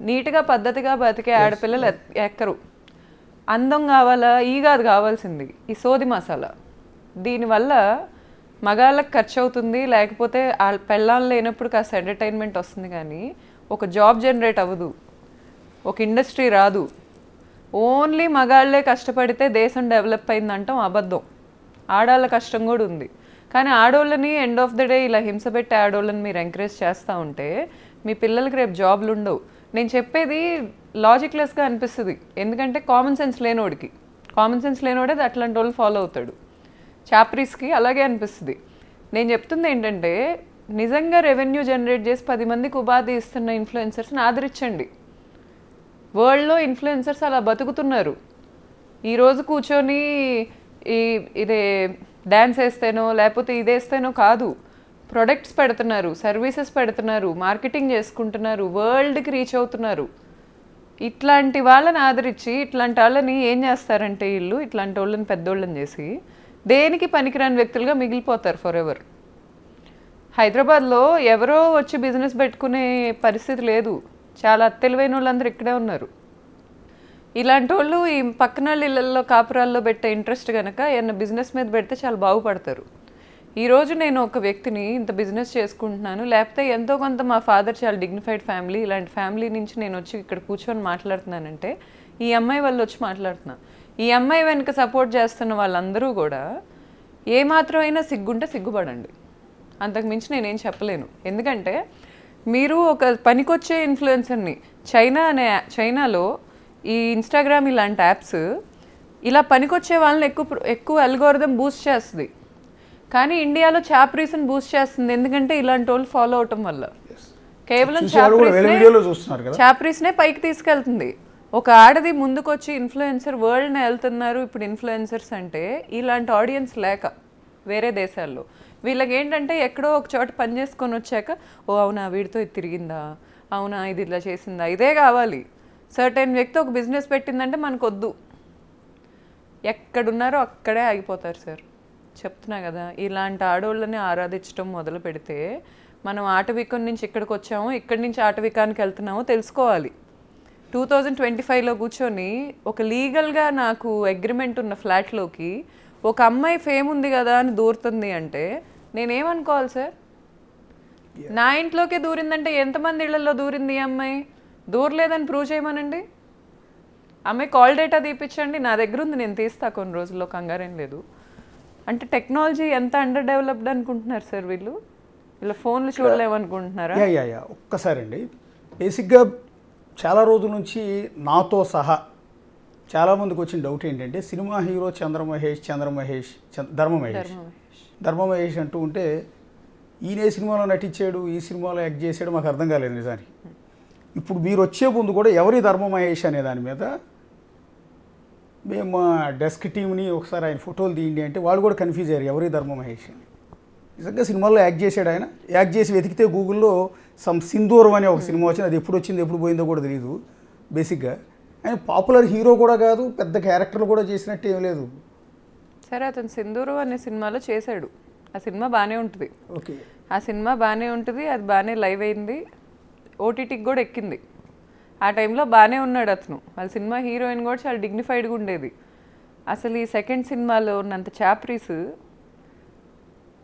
నీట్గా పద్ధతిగా బతికే ఆడపిల్లలు ఎక్కరు. అందం కావాలా, ఈ కాదు కావాల్సింది, ఈ సోది మసాలా. దీనివల్ల మగాళ్ళకి ఖర్చు అవుతుంది, లేకపోతే పెళ్ళాలు లేనప్పుడు కాస్త ఎంటర్టైన్మెంట్ వస్తుంది, కానీ ఒక జాబ్ జనరేట్ అవ్వదు. ఒక ఇండస్ట్రీ రాదు. ఓన్లీ మగాళ్ళే కష్టపడితే దేశం డెవలప్ అయిందంటాం అబద్ధం. ఆడాళ్ళ కష్టం కూడా ఉంది. కానీ ఆడోళ్ళని ఎండ్ ఆఫ్ ద డే ఇలా హింస పెట్టి ఆడోళ్ళని మీరు ఎంకరేజ్ చేస్తూ ఉంటే మీ పిల్లలకి రేపు జాబ్లు ఉండవు. నేను చెప్పేది లాజిక్లెస్గా అనిపిస్తుంది, ఎందుకంటే కామన్ సెన్స్ లేనోడే అట్లాంటి వాళ్ళు ఫాలో అవుతాడు. చాప్రీస్కి అలాగే అనిపిస్తుంది. నేను చెప్తుంది ఏంటంటే నిజంగా రెవెన్యూ జనరేట్ చేసి 10 మందికి ఉపాధి ఇస్తున్న ఇన్ఫ్లుయెన్సర్స్ని ఆదరించండి. వరల్డ్లో ఇన్ఫ్లుయెన్సర్స్ అలా బతుకుతున్నారు. ఈరోజు కూర్చొని ఇదే డ్యాన్స్ వేస్తేనో లేకపోతే ఇదేస్తేనో కాదు, ప్రొడక్ట్స్ పెడుతున్నారు, సర్వీసెస్ పెడుతున్నారు, మార్కెటింగ్ చేసుకుంటున్నారు, వరల్డ్కి రీచ్ అవుతున్నారు. ఇట్లాంటి వాళ్ళని ఆదరించి ఇట్లాంటి వాళ్ళని ఏం చేస్తారంటే వీళ్ళు ఇట్లాంటి వాళ్ళని పెద్దోళ్ళని చేసి దేనికి పనికిరాని వ్యక్తులుగా మిగిలిపోతారు ఫర్ ఎవర్. హైదరాబాద్లో ఎవరో వచ్చి బిజినెస్ పెట్టుకునే పరిస్థితి లేదు. చాలా తెలివైన వాళ్ళందరూ ఇక్కడే ఉన్నారు. ఇలాంటి వాళ్ళు ఈ పక్కన ఇళ్ళల్లో కాపురాల్లో పెట్టే ఇంట్రెస్ట్ కనుక ఏమన్నా బిజినెస్ మీద పెడితే చాలా బాగుపడతారు. ఈరోజు నేను ఒక వ్యక్తిని ఇంత బిజినెస్ చేసుకుంటున్నాను, లేకపోతే ఎంతో కొంత మా ఫాదర్ చాలా డిగ్నిఫైడ్ ఫ్యామిలీ, ఇలాంటి ఫ్యామిలీ నుంచి నేను వచ్చి ఇక్కడ కూర్చొని మాట్లాడుతున్నానంటే ఈ అమ్మాయి వాళ్ళు వచ్చి మాట్లాడుతున్నా. ఈ అమ్మాయి వెనుక సపోర్ట్ చేస్తున్న వాళ్ళందరూ కూడా ఏమాత్రమైనా సిగ్గుంటే సిగ్గుపడండి. అంతకుమించి నేనేం చెప్పలేను. ఎందుకంటే మీరు ఒక పనికొచ్చే ఇన్ఫ్లుయెన్సర్ని చైనాలో ఈ ఇన్స్టాగ్రామ్ ఇలాంటి యాప్స్ ఇలా పనికొచ్చే వాళ్ళని ఎక్కువ అల్గోరిథం బూస్ట్ చేస్తుంది. కానీ ఇండియాలో చాప్రీస్ని బూస్ట్ చేస్తుంది, ఎందుకంటే ఇలాంటి వాళ్ళు ఫాలో అవటం వల్ల. కేవలం చాప్రీస్నే పైకి తీసుకెళ్తుంది. ఒక ఆడది ముందుకొచ్చి ఇన్ఫ్లుయెన్సర్ వరల్డ్ని వెళ్తున్నారు ఇప్పుడు ఇన్ఫ్లుయెన్సర్స్ అంటే ఇలాంటి ఆడియన్స్ లేక వేరే దేశాల్లో. వీళ్ళకి ఏంటంటే ఎక్కడో ఒక చోట పని చేసుకొని వచ్చాక ఓ అవునా వీడితో ఇది తిరిగిందా, అవునా ఇది ఇలా చేసిందా, ఇదే కావాలి. సర్టెన్ వ్యక్తి ఒక బిజినెస్ పెట్టిందంటే మనకు వద్దు. ఎక్కడున్నారో అక్కడే ఆగిపోతారు సార్. చెప్తున్నా కదా, ఇలాంటి ఆడవాళ్ళని ఆరాధించడం మొదలు పెడితే మనం ఆటవికం నుంచి ఇక్కడికి వచ్చామో ఇక్కడి నుంచి ఆటవికానికి వెళ్తున్నామో తెలుసుకోవాలి. 2025లో కూర్చొని ఒక లీగల్గా నాకు అగ్రిమెంట్ ఉన్న ఫ్లాట్లోకి ఒక అమ్మాయి ఫేమ్ ఉంది కదా అని దూరుతుంది అంటే నేనేమనుకోవాలి సార్? నా ఇంట్లోకే దూరిందంటే ఎంతమంది ఇళ్లలో దూరింది ఈ అమ్మాయి? దూరలేదని ప్రూవ్ చేయమనండి. అమ్మాయి కాల్ డేటా తీపించండి, నా దగ్గర ఉంది, నేను తీస్తా కొన్ని రోజుల్లో, కంగారేం లేదు. అంటే టెక్నాలజీ ఎంత అండర్ డెవలప్డ్ అనుకుంటున్నారు సార్ వీళ్ళు? ఇలా ఫోన్లు చూడలేమనుకుంటున్నారా? ఒక్కసారి అండి, బేసిక్గా చాలా రోజుల నుంచి నాతో సహా చాలామందికి వచ్చిన డౌట్ ఏంటంటే సినిమా హీరో ధర్మమహేష్ అంటూ ఉంటే ఈయనే సినిమాలో నటించాడు, ఈ సినిమాలో యాక్ట్ చేశాడు, మాకు అర్థం కాలేదు నిజానికి. ఇప్పుడు మీరు వచ్చే ముందు కూడా ఎవరి ధర్మమహేష్ అనే దాని మీద మేము మా డెస్క్ టీంని ఒకసారి ఆయన ఫోటోలు తీయండి అంటే వాళ్ళు కూడా కన్ఫ్యూజ్ అయ్యారు ఎవరి ధర్మమహేష్ అని. నిజంగా సినిమాల్లో యాక్ట్ చేశాడు ఆయన. యాక్ట్ చేసి వెతికితే గూగుల్లో సింధూరం అనే ఒక సినిమా వచ్చింది, అది ఎప్పుడు వచ్చింది ఎప్పుడు పోయిందో కూడా తెలియదు. బేసిక్గా ఆయన పాపులర్ హీరో కూడా కాదు, పెద్ద క్యారెక్టర్లు కూడా చేసినట్టు ఏం లేదు. సరే, అతను సింధూరం అనే సినిమాలో చేశాడు, ఆ సినిమా బాగానే ఉంటుంది. ఓకే, ఆ సినిమా బాగానే ఉంటుంది, అది బాగానే లైవ్ అయింది, ఓటీటీకి కూడా ఎక్కింది. ఆ టైంలో బాగానే ఉన్నాడు అతను. వాళ్ళ సినిమా హీరోయిన్ కూడా చాలా డిగ్నిఫైడ్గా ఉండేది. అసలు ఈ సెకండ్ సినిమాలో ఉన్నంత చాప్రీస్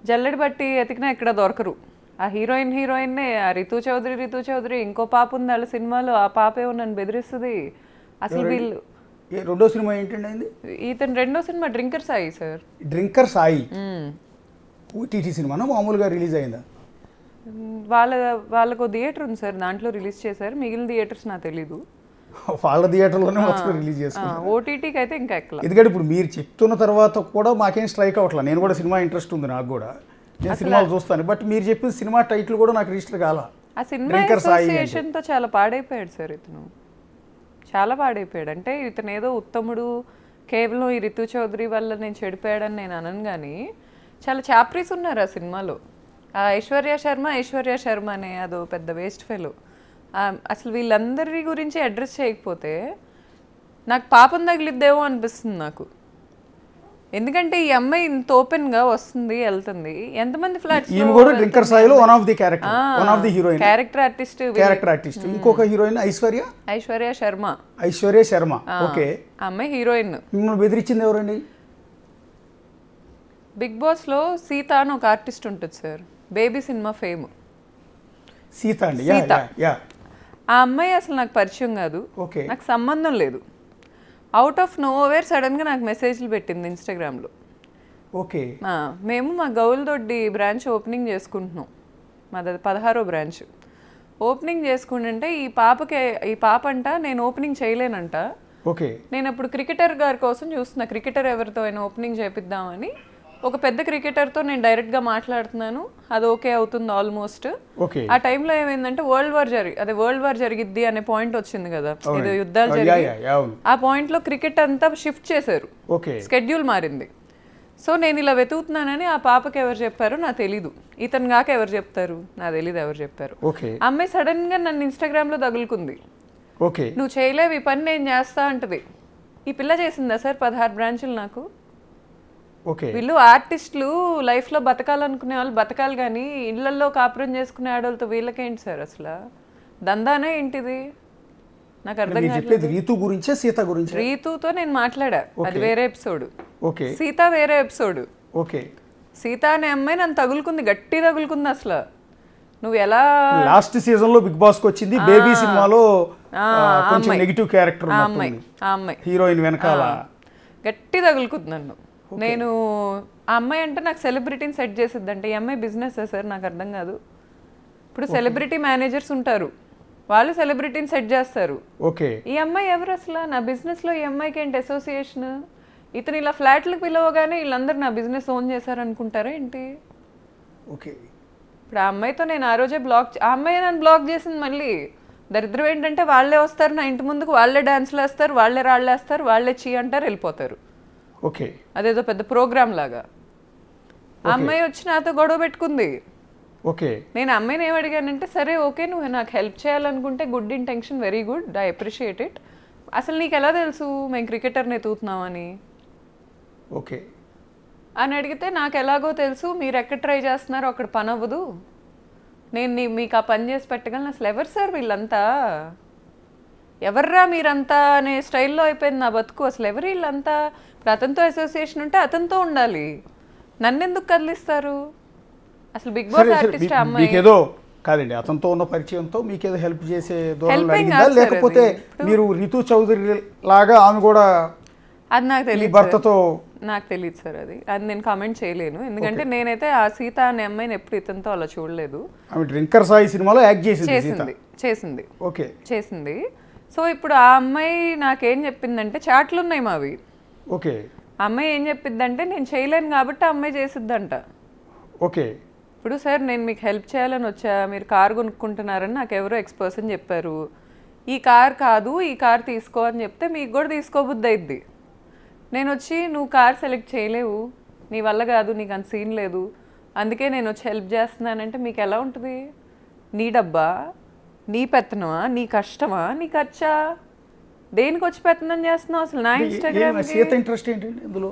జల్లెడి బట్టి ఎతికినా ఎక్కడ దొరకరు. ఆ హీరోయిన్నే ఆ రితు చౌదరి ఇంకో పాప ఉంది వాళ్ళ సినిమాలో, ఆ పాపేమో నన్ను బెదిరిస్తుంది. అసలు వీళ్ళు రెండో సినిమా ఏంటండి? ఇతను రెండో cinema Drinker Sai sir. Drinker Sai OTT సినిమానా మామూలుగా రిలీజ్ అయిందా? వాళ్ళకు థియేటర్ ఉంది సార్, దాంట్లో రిలీజ్ చేశారు. మిగిలిన థియేటర్స్ నాకు తెలీదు. వాళ్ళ థియేటర్లోనే మొత్తం రిలీజ్ చేసుకున్నారు. ఓటీటీకి అయితే ఇంకా ఎక్కల. ఎందుకంటే ఇప్పుడు మీరు చెప్తున్న తర్వాత కూడా మాకేం స్ట్రైక్ అవ్వట్లేదు. నేను కూడా సినిమా ఇంట్రెస్ట్ ఉంది, నాకు కూడా నేను సినిమాలు చూస్తాను. బట్ మీరు చెప్పిన సినిమా టైటిల్ కూడా నాకు రిజిస్టర్ కాల. ఆ సినిమా అసోసియేషన్తో చాలా పాడైపోయాడు సార్ ఇతను, చాలా పాడైపోయాడు. అంటే ఇతను ఏదో ఉత్తముడు, కేవలం ఈ రితు చౌదరి వల్ల నేను చెడిపోయాడని నేను అనను, కానీ చాలా చాప్రీస్ ఉన్నారు ఆ సినిమాలో. ఆ ఐశ్వర్య శర్మ అనే అదో పెద్ద వేస్ట్ ఫెలో. అసలు వీళ్ళందరి గురించి అడ్రస్ చేయకపోతే నాకు పాపం తగిలిద్దేమో అనిపిస్తుంది నాకు. ఎందుకంటే ఈ అమ్మాయి ఇంత ఓపెన్గా వస్తుంది వెళ్తుంది, ఎంతమంది ఫ్లాట్స్ క్యారెక్టర్ ఆర్టిస్ట్. ఇంకొక హీరోయిన్ ఐశ్వర్య శర్మ. ఓకే, అమ్మాయి హీరోయిన్. మిమ్మల్ని బెదిరించింది ఎవరండి? బిగ్ బాస్లో సీత అని ఒక ఆర్టిస్ట్ ఉంటుంది sir, baby cinema fame. Sita అండి. ఆ అమ్మాయి అసలు నాకు పరిచయం కాదు, ఓకే నాకు సంబంధం లేదు. అవుట్ ఆఫ్ నోవేర్ సడన్గా నాకు మెసేజ్లు పెట్టింది ఇన్స్టాగ్రామ్లో. ఓకే మేము మా గౌల్దొడ్డి బ్రాంచ్ ఓపెనింగ్ చేసుకుంటున్నాం, మాది 16వ బ్రాంచ్. ఓపెనింగ్ చేసుకుంటుంటే ఈ పాప అంట నేను ఓపెనింగ్ చేయలేనంట. ఓకే నేను ఇప్పుడు క్రికెటర్ గారి కోసం చూస్తున్నా, క్రికెటర్ ఎవరితో అయినా ఓపెనింగ్ చేపిద్దామని. ఒక పెద్ద క్రికెటర్తో నేను డైరెక్ట్గా మాట్లాడుతున్నాను, అది ఓకే అవుతుంది ఆల్మోస్ట్. ఓకే ఆ టైంలో ఏమైందంటే వరల్డ్ వార్ జరిగిద్ది అనే పాయింట్ వచ్చింది కదా, ఏదో యుద్ధాలు జరిగి. ఆ పాయింట్లో క్రికెట్ అంతా షిఫ్ట్ చేశారు, ఓకే స్కెడ్యూల్ మారింది. సో నేను ఇలా వెతుకుతున్నానని ఆ పాపకి ఎవరు చెప్పారో నాకు తెలీదు, ఇతను కాక ఎవరు చెప్తారు నాకు తెలీదు ఎవరు చెప్పారు. ఓకే అమ్మాయి సడన్గా నన్ను ఇన్స్టాగ్రామ్లో తగులుకుంది. ఓకే నువ్వు చేయలేవు ఈ పని, నేను చేస్తా అంటది. ఈ పిల్ల చేసిందా సార్ 16 బ్రాంచులు నాకు? ఓకే వీళ్ళు ఆర్టిస్టులు లైఫ్లో బతకాలనుకునే వాళ్ళు బతకాలి, కానీ ఇళ్లల్లో కాపురం చేసుకునే ఆడవాళ్ళతో వీళ్ళకేంటి సార్ అసలు దందానే ఏంటిది? నాకు అర్థం చెప్పేది రీతు గురించే సీత గురించి. రీతుతో నేను మాట్లాడా, అది వేరే ఎపిసోడ్. ఓకే సీత వేరే ఎపిసోడ్. ఓకే సీత అనే అమ్మాయి నన్ను తగులుకుంది, గట్టి తగులుకుంది. అసలు నువ్వు ఎలా లాస్ట్ సీజన్ లో బిగ్ బాస్ కి వచ్చింది, బేబీ సినిమాలో కొంచెం నెగిటివ్ క్యారెక్టర్ ఆ అమ్మాయి హీరోయిన్ వెనకాల గట్టి తగులుకుంది నన్ను. నేను ఆ అమ్మాయి అంటే నాకు సెలబ్రిటీని సెట్ చేసిద్ది అంటే, ఈ అమ్మాయి బిజినెస్ సార్ నాకు అర్థం కాదు. ఇప్పుడు సెలబ్రిటీ మేనేజర్స్ ఉంటారు, వాళ్ళు సెలబ్రిటీని సెట్ చేస్తారు. ఓకే ఈ అమ్మాయి ఎవరు అసలు? నా బిజినెస్లో ఈ అమ్మాయికి ఏంటి అసోసియేషన్? ఇతను ఇలా ఫ్లాట్లకు పిలవగానే వీళ్ళందరూ నా బిజినెస్ ఓన్ చేశారు అనుకుంటారా ఏంటి? ఓకే ఇప్పుడు ఆ అమ్మాయితో నేను ఆ రోజే ఆ అమ్మాయి నన్ను బ్లాక్ చేసింది. మళ్ళీ దరిద్రం ఏంటంటే వాళ్ళే వస్తారు నా ఇంటి ముందుకు, వాళ్ళే డాన్స్లు వేస్తారు, వాళ్ళే రాళ్ళు వేస్తారు, వాళ్ళే చీ అంటారు, వెళ్ళిపోతారు. ఓకే అదేదో పెద్ద ప్రోగ్రామ్ లాగా. ఆ అమ్మాయి వచ్చి నాతో గొడవ పెట్టుకుంది. ఓకే నేను అమ్మాయిని ఏం అడిగానంటే, సరే ఓకే నువ్వు నాకు హెల్ప్ చేయాలనుకుంటే good intention, very good, I appreciate it. అసలు నీకు ఎలా తెలుసు మేము క్రికెటర్ని ఎత్తుతున్నామని ఓకే అని అడిగితే, నాకు ఎలాగో తెలుసు, మీరు ఎక్కడ ట్రై చేస్తున్నారో అక్కడ పని అవ్వదు, నేను మీకు ఆ పని చేసి పెట్టగలను. అసలు ఎవరు సార్ వీళ్ళంతా? ఎవర్రా మీరంతా అనే స్టైల్లో అయిపోయింది నా బతుకు. అసలు ఎవరు వీళ్ళంతా? ఇప్పుడు అతనితో అసోసియేషన్ ఉంటే అతనితో ఉండాలి, నన్ను ఎందుకు కదిలిస్తారు? అసలు బిగ్ బాస్ ఆర్టిస్ట్ అమ్మాయి మీకేదో కాదండి, అతనితో ఉన్న పరిచయంతో మీకేదో హెల్ప్ చేసే దూరంలో అడిగిందా, లేకపోతే మీరు రితు చౌదరి లాగా ఆమె కూడా? అది నాకు తెలియదు భర్తతో, నాకు తెలియదు సార్, అది నేను కామెంట్ చేయలేను. ఎందుకంటే నేనైతే ఆ సీత అనే అమ్మాయిని ఎప్పుడు ఇతనితో అలా చూడలేదు. ఆమె డ్రింకర్ సాయి సినిమాలో యాక్ట్ చేసింది. ఓకే చేసింది. సో ఇప్పుడు ఆ అమ్మాయి నాకేం చెప్పిందంటే, చాట్లు ఉన్నాయి మావి. ఓకే ఆ అమ్మాయి ఏం చెప్పిందంటే, నేను చేయలేను కాబట్టి ఆ అమ్మాయి చేసిద్దంట. ఓకే ఇప్పుడు సార్ నేను మీకు హెల్ప్ చేయాలని వచ్చా, మీరు కార్ కొనుక్కుంటున్నారని నాకు ఎవరో ఎక్స్పర్సన్ చెప్పారు. ఈ కార్ కాదు, ఈ కార్ తీసుకో అని చెప్తే మీకు కూడా తీసుకోబుద్ది అయిద్ది. నేను వచ్చి నువ్వు కార్ సెలెక్ట్ చేయలేవు, నీ వల్ల కాదు, నీకు అంత సీన్ లేదు, అందుకే నేను వచ్చి హెల్ప్ చేస్తున్నానంటే మీకు ఎలా ఉంటుంది? నీ డబ్బా, నీ పెత్తనమా, నీ కష్టమా, నీ ఖర్చా? దేనికి వచ్చి పెత్తనం చేస్తున్నావు అసలు నా ఇన్స్టాగ్రామ్? ఇంట్రెస్ట్ ఏంటండి ఇందులో?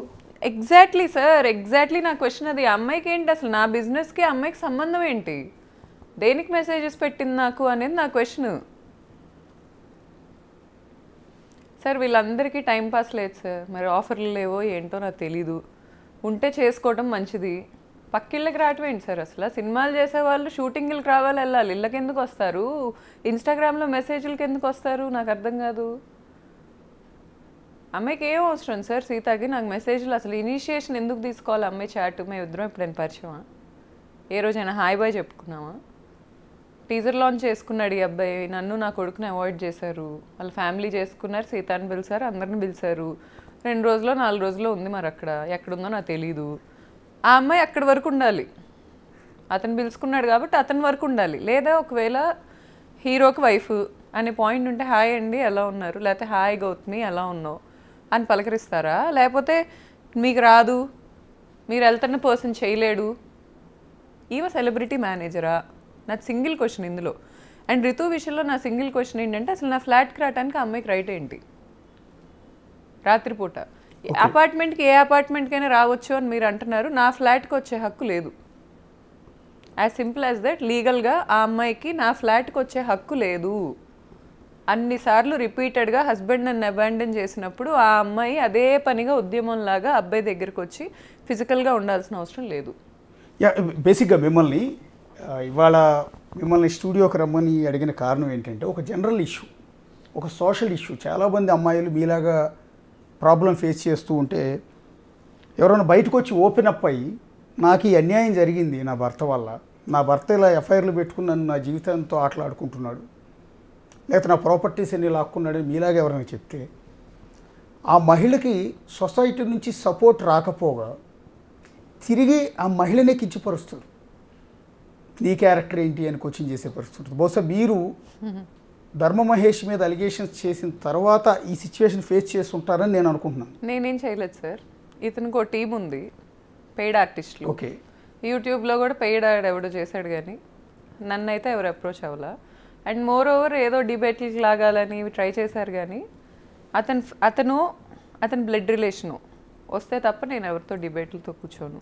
ఎగ్జాక్ట్లీ సార్, ఎగ్జాక్ట్లీ నా క్వశ్చన్ అది. అమ్మాయికి ఏంటి అసలు, నా బిజినెస్కి అమ్మాయికి సంబంధం ఏంటి? దేనికి మెసేజెస్ పెట్టింది నాకు అనేది నా క్వశ్చన్. సార్ వీళ్ళందరికీ టైంపాస్ లేదు సార్, మరి ఆఫర్లు లేవో ఏంటో నాకు తెలీదు. ఉంటే చేసుకోవడం మంచిది, పక్కిళ్ళకి రావటం ఏంటి సార్? అసలు సినిమాలు చేసేవాళ్ళు షూటింగ్లకు రావాలి, వెళ్ళాలి, ఇళ్ళకి ఎందుకు వస్తారు? ఇన్స్టాగ్రామ్లో మెసేజ్లకి ఎందుకు వస్తారు? నాకు అర్థం కాదు. అమ్మాయికి ఏం అవసరం సార్ సీతకి నాకు మెసేజ్లు? అసలు ఇనిషియేషన్ ఎందుకు తీసుకోవాలి అమ్మాయి? చాట్ మేము ఇద్దరం ఎప్పుడైనా పరిచయమా? ఏ రోజైనా హాయ్ బాయ్ చెప్పుకున్నామా? టీజర్ లాంచ్ చేసుకున్నాడు ఈ అబ్బాయి, నన్ను నా కొడుకుని అవాయిడ్ చేశారు, వాళ్ళ ఫ్యామిలీ చేసుకున్నారు, సీతాని పిలిచారు, అందరిని పిలిచారు. 2 రోజులో 4 రోజులో ఉంది, మరి అక్కడ ఎక్కడుందో నాకు తెలీదు. ఆ అమ్మాయి అక్కడి వరకు ఉండాలి, అతను పిలుచుకున్నాడు కాబట్టి అతని వరకు ఉండాలి. లేదా ఒకవేళ హీరోకి వైఫ్ అనే పాయింట్ ఉంటే హాయ్ అండి ఎలా ఉన్నారు, లేకపోతే హాయ్ గౌతమి ఎలా ఉన్నావు అని పలకరిస్తారా? లేకపోతే మీకు రాదు, మీరు వెళ్తున్న పర్సన్ చేయలేడు, ఈవ సెలబ్రిటీ మేనేజరా? నా సింగిల్ క్వశ్చన్ ఇందులో. అండ్ రితు విషయంలో నా సింగిల్ క్వశ్చన్ ఏంటంటే, అసలు నా ఫ్లాట్కి రావడానికి అమ్మాయికి రైట్ ఏంటి? రాత్రిపూట అపార్ట్మెంట్కి ఏ అపార్ట్మెంట్కైనా రావచ్చు అని మీరు అంటున్నారు, నా ఫ్లాట్కి వచ్చే హక్కు లేదు. As simple as that. లీగల్గా ఆ అమ్మాయికి నా ఫ్లాట్కి వచ్చే హక్కు లేదు. అన్నిసార్లు రిపీటెడ్గా హస్బెండ్ నన్ను అబాండన్ చేసినప్పుడు ఆ అమ్మాయి అదే పనిగా ఉద్యమంలాగా అబ్బాయి దగ్గరికి వచ్చి ఫిజికల్గా ఉండాల్సిన అవసరం లేదు. బేసిక్గా మిమ్మల్ని ఇవాళ మిమ్మల్ని స్టూడియోకి రమ్మని అడిగిన కారణం ఏంటంటే ఒక జనరల్ ఇష్యూ, ఒక సోషల్ ఇష్యూ. చాలామంది అమ్మాయిలు మీలాగా ప్రాబ్లం ఫేస్ చేస్తూ ఉంటే ఎవరైనా బయటకు వచ్చి ఓపెన్ అప్ అయ్యి నాకు ఈ అన్యాయం జరిగింది నా భర్త వల్ల, నా భర్త ఇలా ఎఫ్ఐఆర్లు పెట్టుకుని నన్ను నా జీవితంతో ఆటలాడుకుంటున్నాడు, లేకపోతే నా ప్రాపర్టీస్ అన్ని లాక్కున్నాడు మీలాగా ఎవరైనా చెప్తే ఆ మహిళకి సొసైటీ నుంచి సపోర్ట్ రాకపోగా తిరిగి ఆ మహిళనే కించపరుస్తారు. నీ క్యారెక్టర్ ఏంటి అని క్వశ్చన్ చేసే పరిస్థితి ఉంటుంది. బహుశా మీరు ధర్మ మహేష్ మీద అలిగేషన్స్ చేసిన తర్వాత ఈ సిచ్యువేషన్ ఫేస్ చేసి ఉంటారని నేను అనుకుంటున్నాను. నేనేం చేయలేదు సార్. ఇతనికి ఒక టీం ఉంది, పెయిడ్ ఆర్టిస్టులు. ఓకే, యూట్యూబ్లో కూడా పెయిడ్ ఎవడో చేశాడు, కానీ నన్ను అయితే ఎవరు అప్రోచ్ అవ్వాలా. అండ్ మోర్ ఓవర్ ఏదో డిబేట్లకి లాగాలని ట్రై చేశారు, కానీ అతను బ్లడ్ రిలేషను వస్తే తప్ప నేను ఎవరితో డిబేట్లతో కూర్చోను,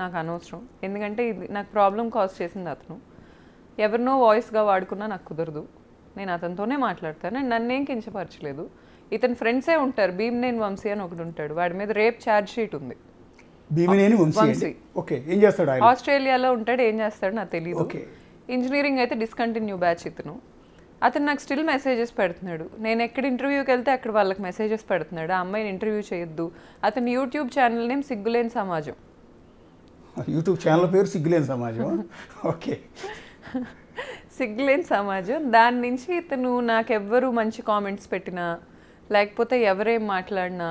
నాకు అనవసరం. ఎందుకంటే ఇది నాకు ప్రాబ్లం కాజ్ చేసింది అతను. ఎవరినో వాయిస్గా వాడుకున్నా నాకు కుదరదు, నేను అతనితోనే మాట్లాడతాను. అండ్ నన్నేం కించపరచలేదు. ఇతని ఫ్రెండ్సే ఉంటారు, భీమనేని వంశీ అని ఒకటి ఉంటాడు, వాడి మీద రేప్ ఛార్జ్ షీట్ ఉంది. భీమనేని వంశీ. ఓకే, ఏం చేస్తాడు ఆయన? ఆస్ట్రేలియాలో ఉంటాడు, ఏం చేస్తాడు నాకు తెలియదు. ఇంజనీరింగ్ అయితే డిస్కంటిన్యూ బ్యాచ్ ఇతను. అతను నాకు స్టిల్ మెసేజెస్ పెడుతున్నాడు. నేను ఎక్కడ ఇంటర్వ్యూకి వెళ్తే అక్కడ వాళ్ళకి మెసేజెస్ పెడుతున్నాడు, ఆ అమ్మాయిని ఇంటర్వ్యూ చేయొద్దు. అతని యూట్యూబ్ ఛానల్ నేమ్ సిగ్గులేని సమాజం. యూట్యూబ్ ఛానల్ పేరు సిగ్గులేని సమాజం. ఓకే, సిగ్గులేని సమాజం. దాని నుంచి ఇతను నాకెవ్వరు మంచి కామెంట్స్ పెట్టినా లేకపోతే ఎవరేం మాట్లాడినా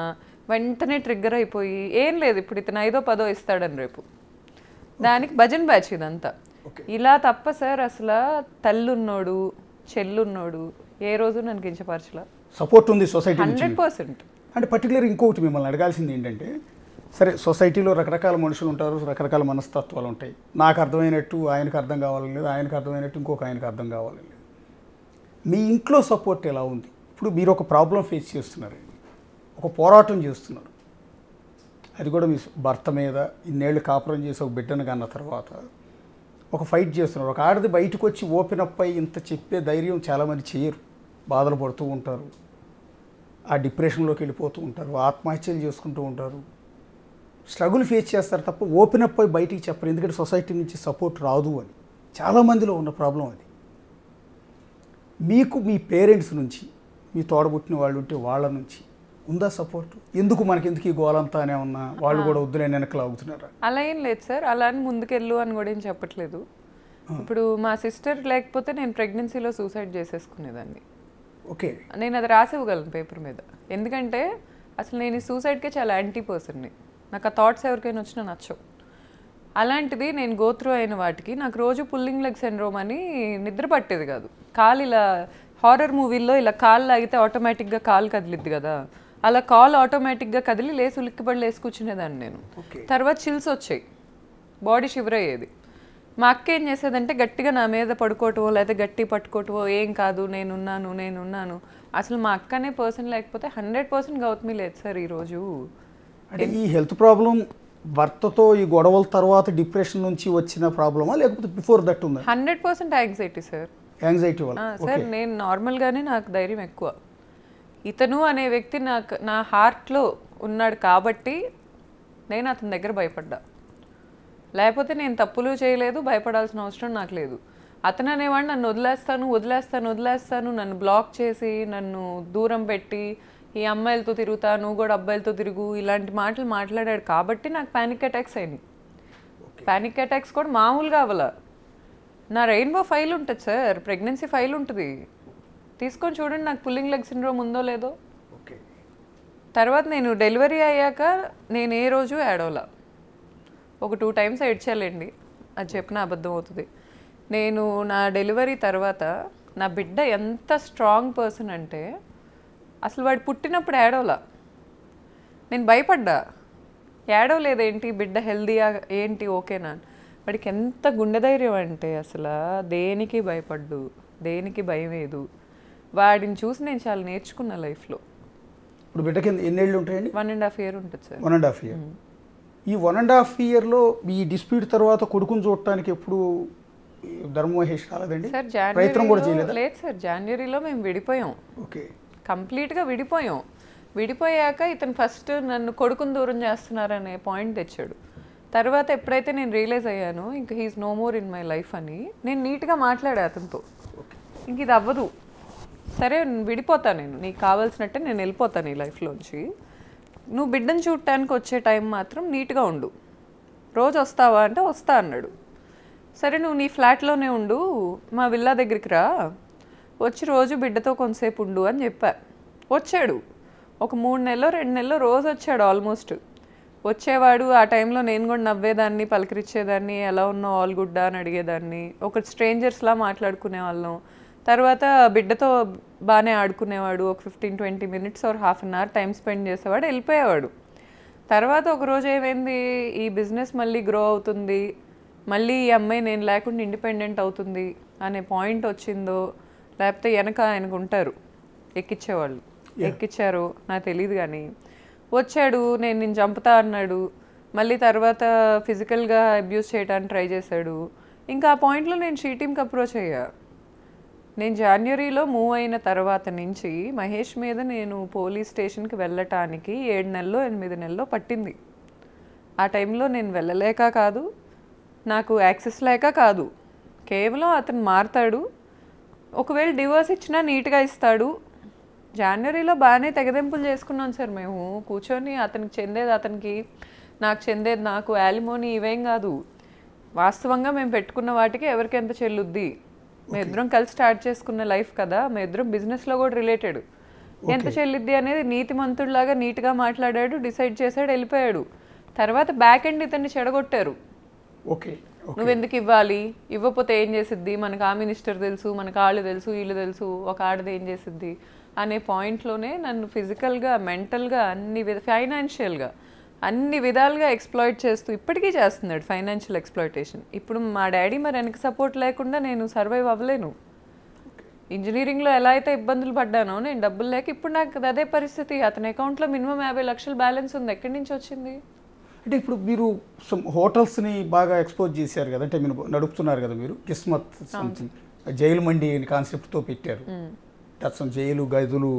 వెంటనే ట్రిగ్గర్ అయిపోయి ఏం లేదు ఇప్పుడు ఇతను 5ో 10ో ఇస్తాడని రేపు దానికి భజన్ బ్యాచ్ ఇదంతా. ఇలా తప్ప సార్ అసలు తల్లున్నోడు చెల్లున్నోడు ఏ రోజు నన్ను కించపరచలా. సపోర్ట్ ఉంది సొసైటీ 100%. అంటే పర్టికులర్ ఇంకొకటి మిమ్మల్ని అడగాల్సింది ఏంటంటే, సరే సొసైటీలో రకరకాల మనుషులు ఉంటారు, రకరకాల మనస్తత్వాలు ఉంటాయి. నాకు అర్థమైనట్టు ఆయనకు అర్థం కావాలని లేదు, ఆయనకు అర్థమైనట్టు ఇంకొక ఆయనకు అర్థం కావాలని లేదు. మీ ఇంట్లో సపోర్ట్ ఎలా ఉంది? ఇప్పుడు మీరు ఒక ప్రాబ్లం ఫేస్ చేస్తున్నారు, ఒక పోరాటం చేస్తున్నారు, అది కూడా మీ భర్త మీద ఇన్నేళ్ళు కాపురం చేసి ఒక బిడ్డను కన్న తర్వాత ఒక ఫైట్ చేస్తున్నారు. ఒక ఆడది బయటకు వచ్చి ఓపెన్ అప్ అయ్యి ఇంత చెప్పే ధైర్యం చాలామంది చేయరు, బాధలు పడుతూ ఉంటారు, ఆ డిప్రెషన్లోకి వెళ్ళిపోతూ ఉంటారు, ఆత్మహత్యలు చేసుకుంటూ ఉంటారు, స్ట్రగుల్ ఫేస్ చేస్తారు తప్ప ఓపెన్ అప్ అయ్యి బయటికి చెప్పరు. ఎందుకంటే సొసైటీ నుంచి సపోర్ట్ రాదు అని చాలామందిలో ఉన్న ప్రాబ్లం అది. మీకు మీ పేరెంట్స్ నుంచి, మీ తోడబుట్టిన వాళ్ళు ఉంటే వాళ్ళ నుంచి ఉందా సపోర్ట్? ఎందుకు మనకెందుకు ఈ గోలంతా అనే ఉన్నా వాళ్ళు కూడా వద్దులేని వెనకలు అవుతున్నారా? అలా ఏం లేదు సార్, అలా అని ముందుకెళ్ళు అని కూడా ఏం చెప్పట్లేదు. ఇప్పుడు మా సిస్టర్ లేకపోతే నేను ప్రెగ్నెన్సీలో సూసైడ్ చేసేసుకునేదాన్ని. ఓకే, నేను అది రాసి ఇవ్వగలను పేపర్ మీద. ఎందుకంటే అసలు నేను ఈ సూసైడ్కే చాలా యాంటీ పర్సన్ని. నాకు ఆ థాట్స్ ఎవరికైనా వచ్చినా నచ్చవు. అలాంటిది నేను గోత్రూ అయిన వాటికి నాకు రోజు పుల్లింగ్ లెగ్ సిండ్రోమ్ అని నిద్ర పట్టేది కాదు. కాలు ఇలా హారర్ మూవీల్లో ఇలా కాలు లాగితే ఆటోమేటిక్గా కాలు కదిలిద్ది కదా, అలా కాల్ ఆటోమేటిక్గా కదిలి లేసి ఉలిక్కిపడి లేసి కూర్చునేదాన్ని నేను. తర్వాత చిల్స్ వచ్చాయి, బాడీ షివర్ అయ్యేది. మా అక్క ఏం చేసేదంటే గట్టిగా నా మీద పడుకోవటమో లేకపోతే గట్టి పట్టుకోవటమో, ఏం కాదు నేనున్నాను. అసలు మా అక్కనే పర్సన్ లేకపోతే 100% గౌతమి లేదు సార్ ఈరోజు. అంటే ఈ హెల్త్ ప్రాబ్లం భర్తతో ఈ గొడవల తర్వాత డిప్రెషన్ నుంచి వచ్చిన ప్రాబ్లమా లేకపోతే బిఫోర్ దట్ ఉందా? 100% యాంగ్జైటీ సార్. యాంగ్జైటీ వల్ల సార్ నేను నార్మల్గానే నాకు ధైర్యం ఎక్కువ. ఇతను అనే వ్యక్తి నా హార్ట్లో ఉన్నాడు కాబట్టి నేను అతని దగ్గర భయపడ్డా. లేకపోతే నేను తప్పులు చేయలేదు, భయపడాల్సిన అవసరం నాకు లేదు. అతను అనేవాడు నన్ను వదిలేస్తాను, నన్ను బ్లాక్ చేసి నన్ను దూరం పెట్టి ఈ అమ్మాయిలతో తిరుగుతా, నువ్వు కూడా అబ్బాయిలతో తిరుగు, ఇలాంటి మాటలు మాట్లాడాడు కాబట్టి నాకు ప్యానిక్ అటాక్స్ అయినాయి. ప్యానిక్ అటాక్స్ కూడా మామూలుగా అవ్వాల. నా రెయిన్బో ఫైల్ ఉంటుంది సార్, ప్రెగ్నెన్సీ ఫైల్ ఉంటుంది, తీసుకొని చూడండి నాకు పుల్లింగ్ లెగ్ సిండ్రోమ్ ఉందో లేదో. తర్వాత నేను డెలివరీ అయ్యాక నేను ఏ రోజు ఏడవలా. ఒక 2 times ఏడ్చాలండి, అది చెప్పిన అబద్ధం అవుతుంది. నేను నా డెలివరీ తర్వాత నా బిడ్డ ఎంత స్ట్రాంగ్ పర్సన్ అంటే అసలు వాడు పుట్టినప్పుడు ఏడవలా. నేను భయపడ్డా, ఏడవలేదేంటి బిడ్డ హెల్దీగా ఏంటి ఓకేనా. వాడికి ఎంత గుండె ధైర్యం అంటే అసలు దేనికి భయపడ్డు, దేనికి భయం లేదు. వాడిని చూసి నేను చాలా నేర్చుకున్నా లైఫ్లో. ఇప్పుడు బిడ్డకి ఎన్నేళ్ళు ఉంటాయండి? 1.5 year ఉంటుంది సార్. 1.5 year. ఈ 1.5 yearలో ఈ డిస్ప్యూట్ తర్వాత కొడుకుని చూడటానికి ఎప్పుడు ధర్మ మహేష్ రాలేదండి? సార్ ప్రయత్నం కూడా చేయలేదు? లేదు సార్, జనవరిలో మేము విడిపోయాం. ఓకే, కంప్లీట్గా విడిపోయాం. విడిపోయాక ఇతను ఫస్ట్ నన్ను కొడుకుని దూరం చేస్తున్నారనే పాయింట్ తెచ్చాడు. తర్వాత ఎప్పుడైతే నేను రియలైజ్ అయ్యానో ఇంకా he's no more in my life అని నేను నీట్గా మాట్లాడా అతనితో. ఇంక ఇది అవ్వదు, సరే విడిపోతా, నేను నీకు కావాల్సినట్టే నేను వెళ్ళిపోతాను ఈ లైఫ్లోంచి. నువ్వు బిడ్డను చూడటానికి వచ్చే టైం మాత్రం నీట్గా ఉండు, రోజు వస్తావా అంటే వస్తా అన్నాడు. సరే నువ్వు నీ ఫ్లాట్లోనే ఉండు, మా విల్లా దగ్గరికి రా, వచ్చి రోజు బిడ్డతో కొంతసేపు ఉండు అని చెప్పా. వచ్చాడు, ఒక 3 నెలలో 2 నెలలో రోజు వచ్చాడు. ఆల్మోస్ట్ వచ్చేవాడు. ఆ టైంలో నేను కూడా నవ్వేదాన్ని, పలకరించేదాన్ని, ఎలా ఉన్నావు, ఆల్ గుడ్డా అని అడిగేదాన్ని. ఒక స్ట్రేంజర్స్లా మాట్లాడుకునే వాళ్ళం. తర్వాత బిడ్డతో బాగానే ఆడుకునేవాడు. ఒక 15-20 minutes or half an hour time spend చేసేవాడు, వెళ్ళిపోయేవాడు. తర్వాత ఒకరోజు ఏమైంది, ఈ బిజినెస్ మళ్ళీ గ్రో అవుతుంది, మళ్ళీ ఈ అమ్మాయి నేను లేకుండా ఇండిపెండెంట్ అవుతుంది అనే పాయింట్ వచ్చిందో, లేకపోతే వెనక ఆయనకు ఉంటారు ఎక్కించేవాళ్ళు, ఎక్కిచ్చారు నాకు తెలియదు. కానీ వచ్చాడు, నేను చంపుతా అన్నాడు. మళ్ళీ తర్వాత ఫిజికల్గా అబ్యూస్ చేయడానికి ట్రై చేశాడు. ఇంకా ఆ పాయింట్లో నేను షీ టీమ్కి అప్రోచ్ అయ్యా. నేను జనవరిలో మూవ్ అయిన తర్వాత నుంచి మహేష్ మీద నేను పోలీస్ స్టేషన్కి వెళ్ళటానికి 7 నెలలో 8 నెలలో పట్టింది. ఆ టైంలో నేను వెళ్ళలేక కాదు, నాకు యాక్సెస్ లేక కాదు, కేవలం అతను మారుతాడు, ఒకవేళ డివోర్స్ ఇచ్చినా నీట్గా ఇస్తాడు. జనవరిలో బాగానే తెగదెంపులు చేసుకున్నాం సార్ మేము కూర్చొని. అతనికి చెందేది అతనికి, నాకు చెందేది నాకు, యాలిమోని ఇవేం కాదు. వాస్తవంగా మేము పెట్టుకున్న వాటికి ఎవరికి ఎంత చెల్లుద్ది, మేమిద్దరం కలిసి స్టార్ట్ చేసుకున్న లైఫ్ కదా, మేమిద్దరం బిజినెస్లో కూడా రిలేటెడ్, ఎంత చెల్లిద్ది అనేది నీతిమంతుడిలాగా నీట్గా మాట్లాడాడు, డిసైడ్ చేశాడు, వెళ్ళిపోయాడు. తర్వాత బ్యాక్ ఎండ్ ఇతన్ని చెడగొట్టారు. ఓకే, నువ్వెందుకు ఇవ్వాలి, ఇవ్వకపోతే ఏం చేసిద్ది, మనకు ఆ మినిస్టర్ తెలుసు, మనకు వాళ్ళు తెలుసు, వీళ్ళు తెలుసు, ఒక ఆడది ఏం చేసిద్ది అనే పాయింట్లోనే నన్ను ఫిజికల్గా, మెంటల్గా, ఫైనాన్షియల్గా అన్ని విధాలుగా ఎక్స్ప్లాయిట్ చేస్తూ ఇప్పటికీ చేస్తున్నాడు. Financial exploitation. ఇప్పుడు మా డాడీ మరి వెనక సపోర్ట్ లేకుండా నేను సర్వైవ్ అవ్వలేను. ఇంజనీరింగ్లో ఎలా అయితే ఇబ్బందులు పడ్డానో, నేను డబ్బులు లేక ఇప్పుడు నాకు అదే పరిస్థితి. అతని అకౌంట్లో మినిమం 50 లక్షల బ్యాలెన్స్ ఉంది, ఎక్కడి నుంచి వచ్చింది? అంటే ఇప్పుడు మీరు హోటల్స్ని బాగా ఎక్స్పోజ్ చేశారు కదా, అంటే మీరు నడుపుతున్నారు కదా, మీరు కిస్మత్ సంథింగ్ జైలు మండి అని కాన్సెప్ట్తో పెట్టారు. జైలు గదులు,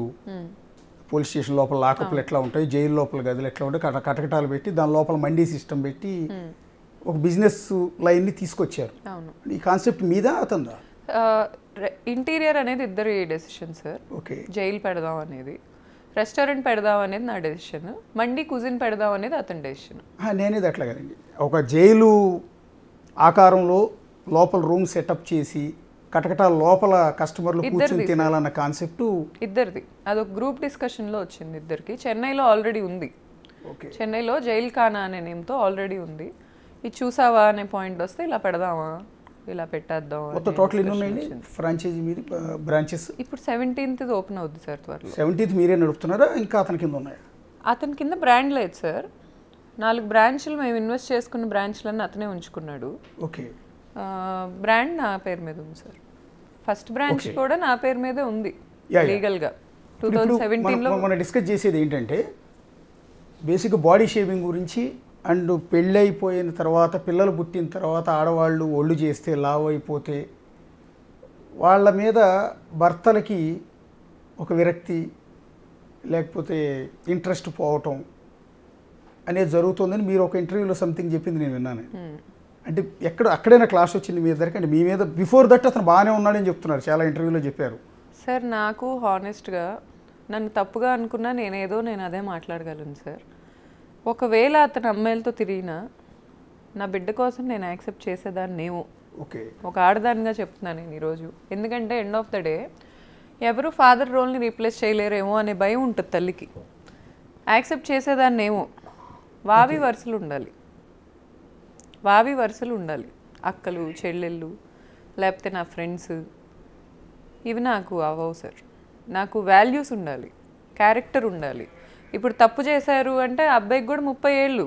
పోలీస్ స్టేషన్ లోపల లాకప్లు ఎట్లా ఉంటాయి, జైలు లోపల గదులు ఎట్లా ఉంటాయి, కటకటాలు పెట్టి దాని లోపల మండీ సిస్టమ్ పెట్టి ఒక బిజినెస్ లైన్ని తీసుకొచ్చారు. ఈ కాన్సెప్ట్ మీద అతందా? ఇంటీరియర్ అనేది ఇద్దరి డెసిషన్ సార్. ఓకే, జైలు పెడదాం అనేది, రెస్టారెంట్ పెడదాం అనేది నా డెసిషన్, మండీ కుజిన్ పెడదాం అనేది అతని డెసిషన్. నేనేది అట్లా కదండి, ఒక జైలు ఆకారంలో లోపల రూమ్ సెటప్ చేసి కటకటాల లోపల కస్టమర్లు కూర్చొని తినాలన్న కాన్సెప్ట్ ఇద్దరిది. అదొక గ్రూప్ డిస్కషన్లో వచ్చింది ఇద్దరికి. చెన్నైలో ఆల్రెడీ ఉంది. ఓకే, చెన్నైలో జైల్ ఖానా అనే నేమ్తో ఆల్రెడీ ఉంది. ఇది చూసావా అనే పాయింట్ వస్తే ఇలా పెడదామా, ఇలా పెట్టేద్దాం. మొత్తం టోటల్ ఎన్ని ఉన్నాయండి ఫ్రాంచైజీ మీద బ్రాంచెస్? ఇప్పుడు 17th ఓపెన్ అవుద్ది సార్ త్వరలో. 17th మీరే నడుపుతున్నారా, ఇంకా అతని కింద ఉన్నాయా? అతని కింద బ్రాండ్ లేదు సార్. 4 బ్రాంచ్లు మేము ఇన్వెస్ట్ చేసుకున్న బ్రాంచ్లన్నీ అతనే ఉంచుకున్నాడు. ఓకే, బ్రాండ్ నా పేరు మీద ఉంది సార్. ఫస్ట్ బ్రాంచ్ కూడా నా పేరు మీదే ఉంది లీగల్గా. 2017లో మనం డిస్కస్ చేసేది ఏంటంటే బేసిక్గా బాడీ షేవింగ్ గురించి. అండ్ పెళ్ళి అయిపోయిన తర్వాత, పిల్లలు పుట్టిన తర్వాత ఆడవాళ్ళు ఒళ్ళు చేస్తే లావు అయిపోతే వాళ్ళ మీద భర్తలకి ఒక విరక్తి లేకపోతే ఇంట్రెస్ట్ పోవటం అనేది జరుగుతుందని మీరు ఒక ఇంటర్వ్యూలో సంథింగ్ చెప్పింది నేను విన్నాను. అంటే అక్కడైనా క్లాస్ వచ్చింది మీ ఇద్దరికి? అంటే మీ మీద బిఫోర్ దట్ అతను బాగానే ఉన్నాడని చెప్తున్నారు, చాలా ఇంటర్వ్యూలో చెప్పారు. సార్ నాకు హానెస్ట్గా నన్ను తప్పుగా అనుకున్నా నేను అదే మాట్లాడగలను సార్. ఒకవేళ అతను అమ్మాయిలతో తిరిగినా నా బిడ్డ కోసం నేను యాక్సెప్ట్ చేసేదాన్నేమో. ఓకే, ఒక ఆడదానిగా చెప్తున్నాను నేను ఈరోజు. ఎందుకంటే ఎండ్ ఆఫ్ ద డే ఎవరు ఫాదర్ రోల్ని రీప్లేస్ చేయలేరేమో అనే భయం ఉంటుంది తల్లికి. యాక్సెప్ట్ చేసేదాన్నేమో. వావి వరుసలు ఉండాలి, అక్కలు, చెల్లెళ్ళు, లేకపోతే నా ఫ్రెండ్స్, ఇవి నాకు అవ్వవు సార్. నాకు వాల్యూస్ ఉండాలి, క్యారెక్టర్ ఉండాలి. ఇప్పుడు తప్పు చేశారు అంటే అబ్బాయికి కూడా 30 ఏళ్ళు,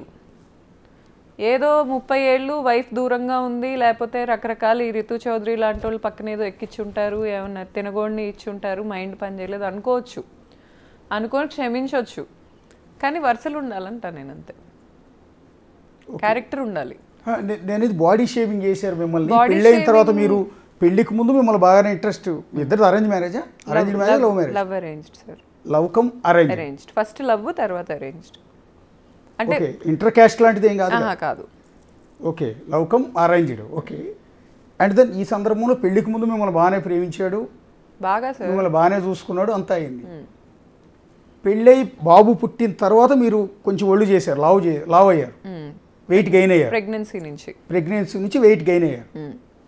ఏదో 30 ఏళ్ళు వైఫ్ దూరంగా ఉంది, లేకపోతే రకరకాల ఈ రితు చౌదరి లాంటి వాళ్ళు పక్కన ఏదో ఎక్కించుంటారు, ఏమన్నా తినగోడిని ఇచ్చుంటారు, మైండ్ పని చేయలేదు అనుకోవచ్చు, అనుకొని క్షమించవచ్చు. కానీ వరుసలు ఉండాలంట నేను, అంతే. క్యారెక్టర్ ఉండాలి. నేను ఇది బాడీ షేవింగ్ చేశారు మిమ్మల్ని పెళ్ళైన తర్వాత. మీరు పెళ్లికి ముందు మిమ్మల్ని బాగానే ఇంట్రెస్ట్, ఇద్దరు అరేంజ్ మ్యారేజా? Arranged marriage, love marriage? Love arranged sir. Love come arranged. First love, తర్వాత అరేంజ్డ్. అంటే ఇంటర్ క్యాస్ట్ లాంటిది ఏం కాదు? కాదు. Okay, love come arranged. Okay, and then ఈ సందర్భంలో పెళ్లికి ముందు మిమ్మల్ని బాగానే ప్రేమించాడు, బాగా సార్. మిమ్మల్ని బాగానే చూసుకున్నాడు, అంతా అయింది. పెళ్ళై బాబు పుట్టిన తర్వాత మీరు కొంచెం ఒళ్ళు చేశారు, లావ్ అయ్యారు, వెయిట్ గెయిన్ అయ్యారు. ప్రెగ్నెన్సీ నుంచి వెయిట్ గెయిన్ అయ్యారు.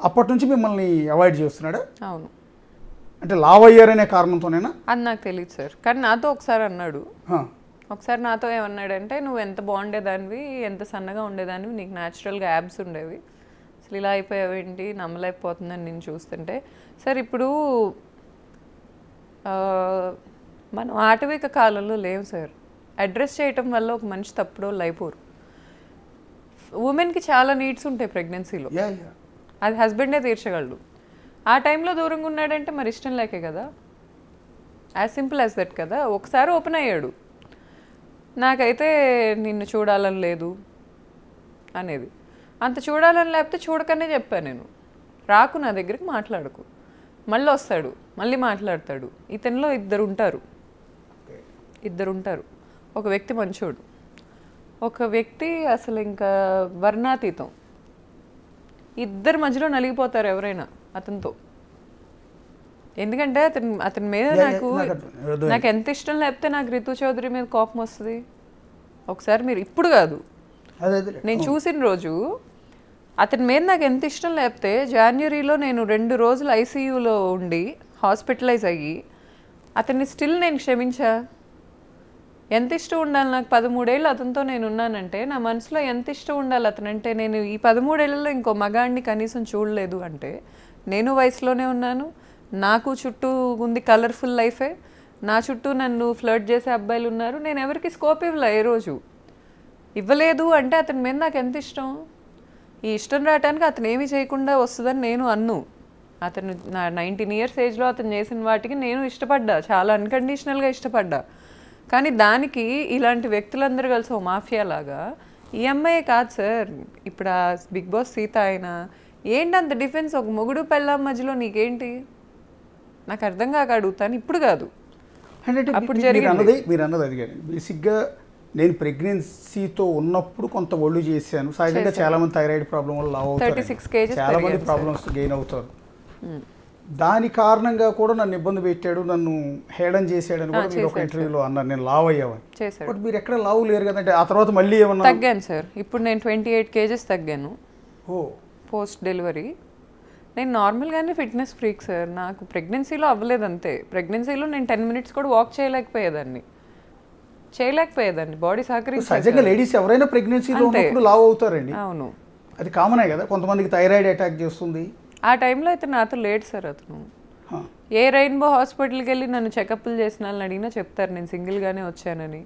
అప్పటి నుంచి మిమ్మల్ని అవాయిడ్ చేస్తున్నాడా? అవును. అంటే లావ్ అయ్యారనే కారణంతోనేనా? అది నాకు తెలియదు సార్, కానీ నాతో ఒకసారి అన్నాడు. ఒకసారి నాతో ఏమన్నాడంటే, నువ్వు ఎంత బాగుండేదానివి, ఎంత సన్నగా ఉండేదానివి, నీకు న్యాచురల్గా యాబ్స్ ఉండేవి, అసలు ఇలా అయిపోయావేంటి, నమ్మలేకపోతుందని నేను చూస్తుంటే. సార్ ఇప్పుడు మనం ఆటవిక కాలంలో లేవు సార్. అడ్రస్ చేయటం వల్ల ఒక మనిషి తప్పుడోళ్ళు అయిపోరు. ఉమెన్కి చాలా నీడ్స్ ఉంటాయి ప్రెగ్నెన్సీలో, అది హస్బెండే తీర్చగలడు. ఆ టైంలో దూరంగా ఉన్నాడంటే మరి ఇష్టం లేకే కదా, యాజ్ సింపుల్ యాజ్ దట్ కదా. ఒకసారి ఓపెన్ అయ్యాడు, నాకైతే నిన్ను చూడాలని లేదు అనేది. అంత చూడాలని లేకపోతే చూడకనే చెప్పాను నేను, రాకు నా దగ్గరికి, మాట్లాడకు. మళ్ళీ వస్తాడు, మళ్ళీ మాట్లాడతాడు. ఇతనిలో ఇద్దరు ఉంటారు. ఒక వ్యక్తి మంచోడు, ఒక వ్యక్తి అసలు ఇంకా వర్ణాతీతం. ఇద్దరి మధ్యలో నలిగిపోతారు ఎవరైనా అతనితో. ఎందుకంటే అతని మీద నాకు ఎంత ఇష్టం లేకపోతే నాకు రితు చౌదరి మీద కోపం వస్తుంది. ఒకసారి మీరు, ఇప్పుడు కాదు, నేను చూసిన రోజు అతని మీద నాకు ఎంత ఇష్టం లేకపోతే జనవరిలో నేను 2 రోజులు ఐసీయూలో ఉండి హాస్పిటలైజ్ అయ్యి అతన్ని స్టిల్ నేను క్షమించా. ఎంత ఇష్టం ఉండాలి నాకు? 13 ఏళ్ళు అతనితో నేను ఉన్నానంటే నా మనసులో ఎంత ఇష్టం ఉండాలి అతనంటే. నేను ఈ 13 ఏళ్ళలో ఇంకో మగాడిని కనీసం చూడలేదు అంటే, నేను వయసులోనే ఉన్నాను, నాకు చుట్టూ ఉంది కలర్ఫుల్ లైఫే, నా చుట్టూ నన్ను ఫ్లర్ట్ చేసే అబ్బాయిలు ఉన్నారు. నేను ఎవరికి స్కోప్ ఇవ్వలే ఏ రోజు. ఇవ్వలేదు అంటే అతని మీద నాకు ఎంత ఇష్టం. ఈ ఇష్టం రావటానికి అతను ఏమీ చేయకుండా వస్తుందని నేను అన్ను. అతను నా 19 ఇయర్స్ ఏజ్లో అతను చేసిన వాటికి నేను ఇష్టపడ్డా, చాలా అన్కండిషనల్గా ఇష్టపడ్డా. కానీ దానికి ఇలాంటి వ్యక్తులందరూ కలిసి ఓ మాఫియా లాగా, ఈ అమ్మాయి కాదు సార్, ఇప్పుడు ఆ బిగ్ బాస్ సీత అయినా ఏంటి అంత డిఫెన్స్? ఒక మొగుడు పెళ్ళాం మధ్యలో నీకేంటి? నాకు అర్థం కాక అడుగుతాను, ఇప్పుడు కాదు, అప్పుడు జరిగింది. మీరు అన్నది అది కానీ బేసిక్గా నేను ప్రెగ్నెన్సీతో ఉన్నప్పుడు కొంత ఒళ్ళు చేశాను. సహజంగా చాలా మంది థైరాయిడ్ ప్రాబ్లం వల్ల లావ్ అవుతారు, 36 kgs చాలా మంది ప్రాబ్లమ్స్ గెయిన్ అవుతారు. దాని కారణంగా కూడా నన్ను ఇబ్బంది పెట్టాడు, నన్ను హేళన చేశాడని కూడా మీరు ఒక ఇంటర్వ్యూలో అన్నారు, నేను లావ్ అయ్యావని. బట్ మీరు ఎక్కడ లావ్ లేరు కదంటే. ఆ తర్వాత మళ్ళీ ఏమన్నా? తగ్గాను సార్, ఇప్పుడు నేను 28 kgs తగ్గాను పోస్ట్ డెలివరీ. నేను నార్మల్గానే ఫిట్నెస్ ఫ్రీక్ సార్. నాకు ప్రెగ్నెన్సీలో అవ్వలేదు అంతే. ప్రెగ్నెన్సీలో నేను 10 minutes కూడా వాక్ చేయలేకపోయేదాన్ని, బాడీ సహకరించి. సహజంగా లేడీస్ ఎవరైనా ప్రెగ్నెన్సీలో ఉన్నప్పుడు లావ్ అవుతారండి. అవును, అది కామనే కదా. కొంతమందికి థైరాయిడ్ అటాక్ చేస్తుంది. ఆ టైంలో అయితే నాతో లేట్ సార్ అతను. ఏ రెయిన్బో హాస్పిటల్కి వెళ్ళి నన్ను చెకప్లు చేసిన వాళ్ళని అడిగినా చెప్తారు నేను సింగిల్గానే వచ్చానని.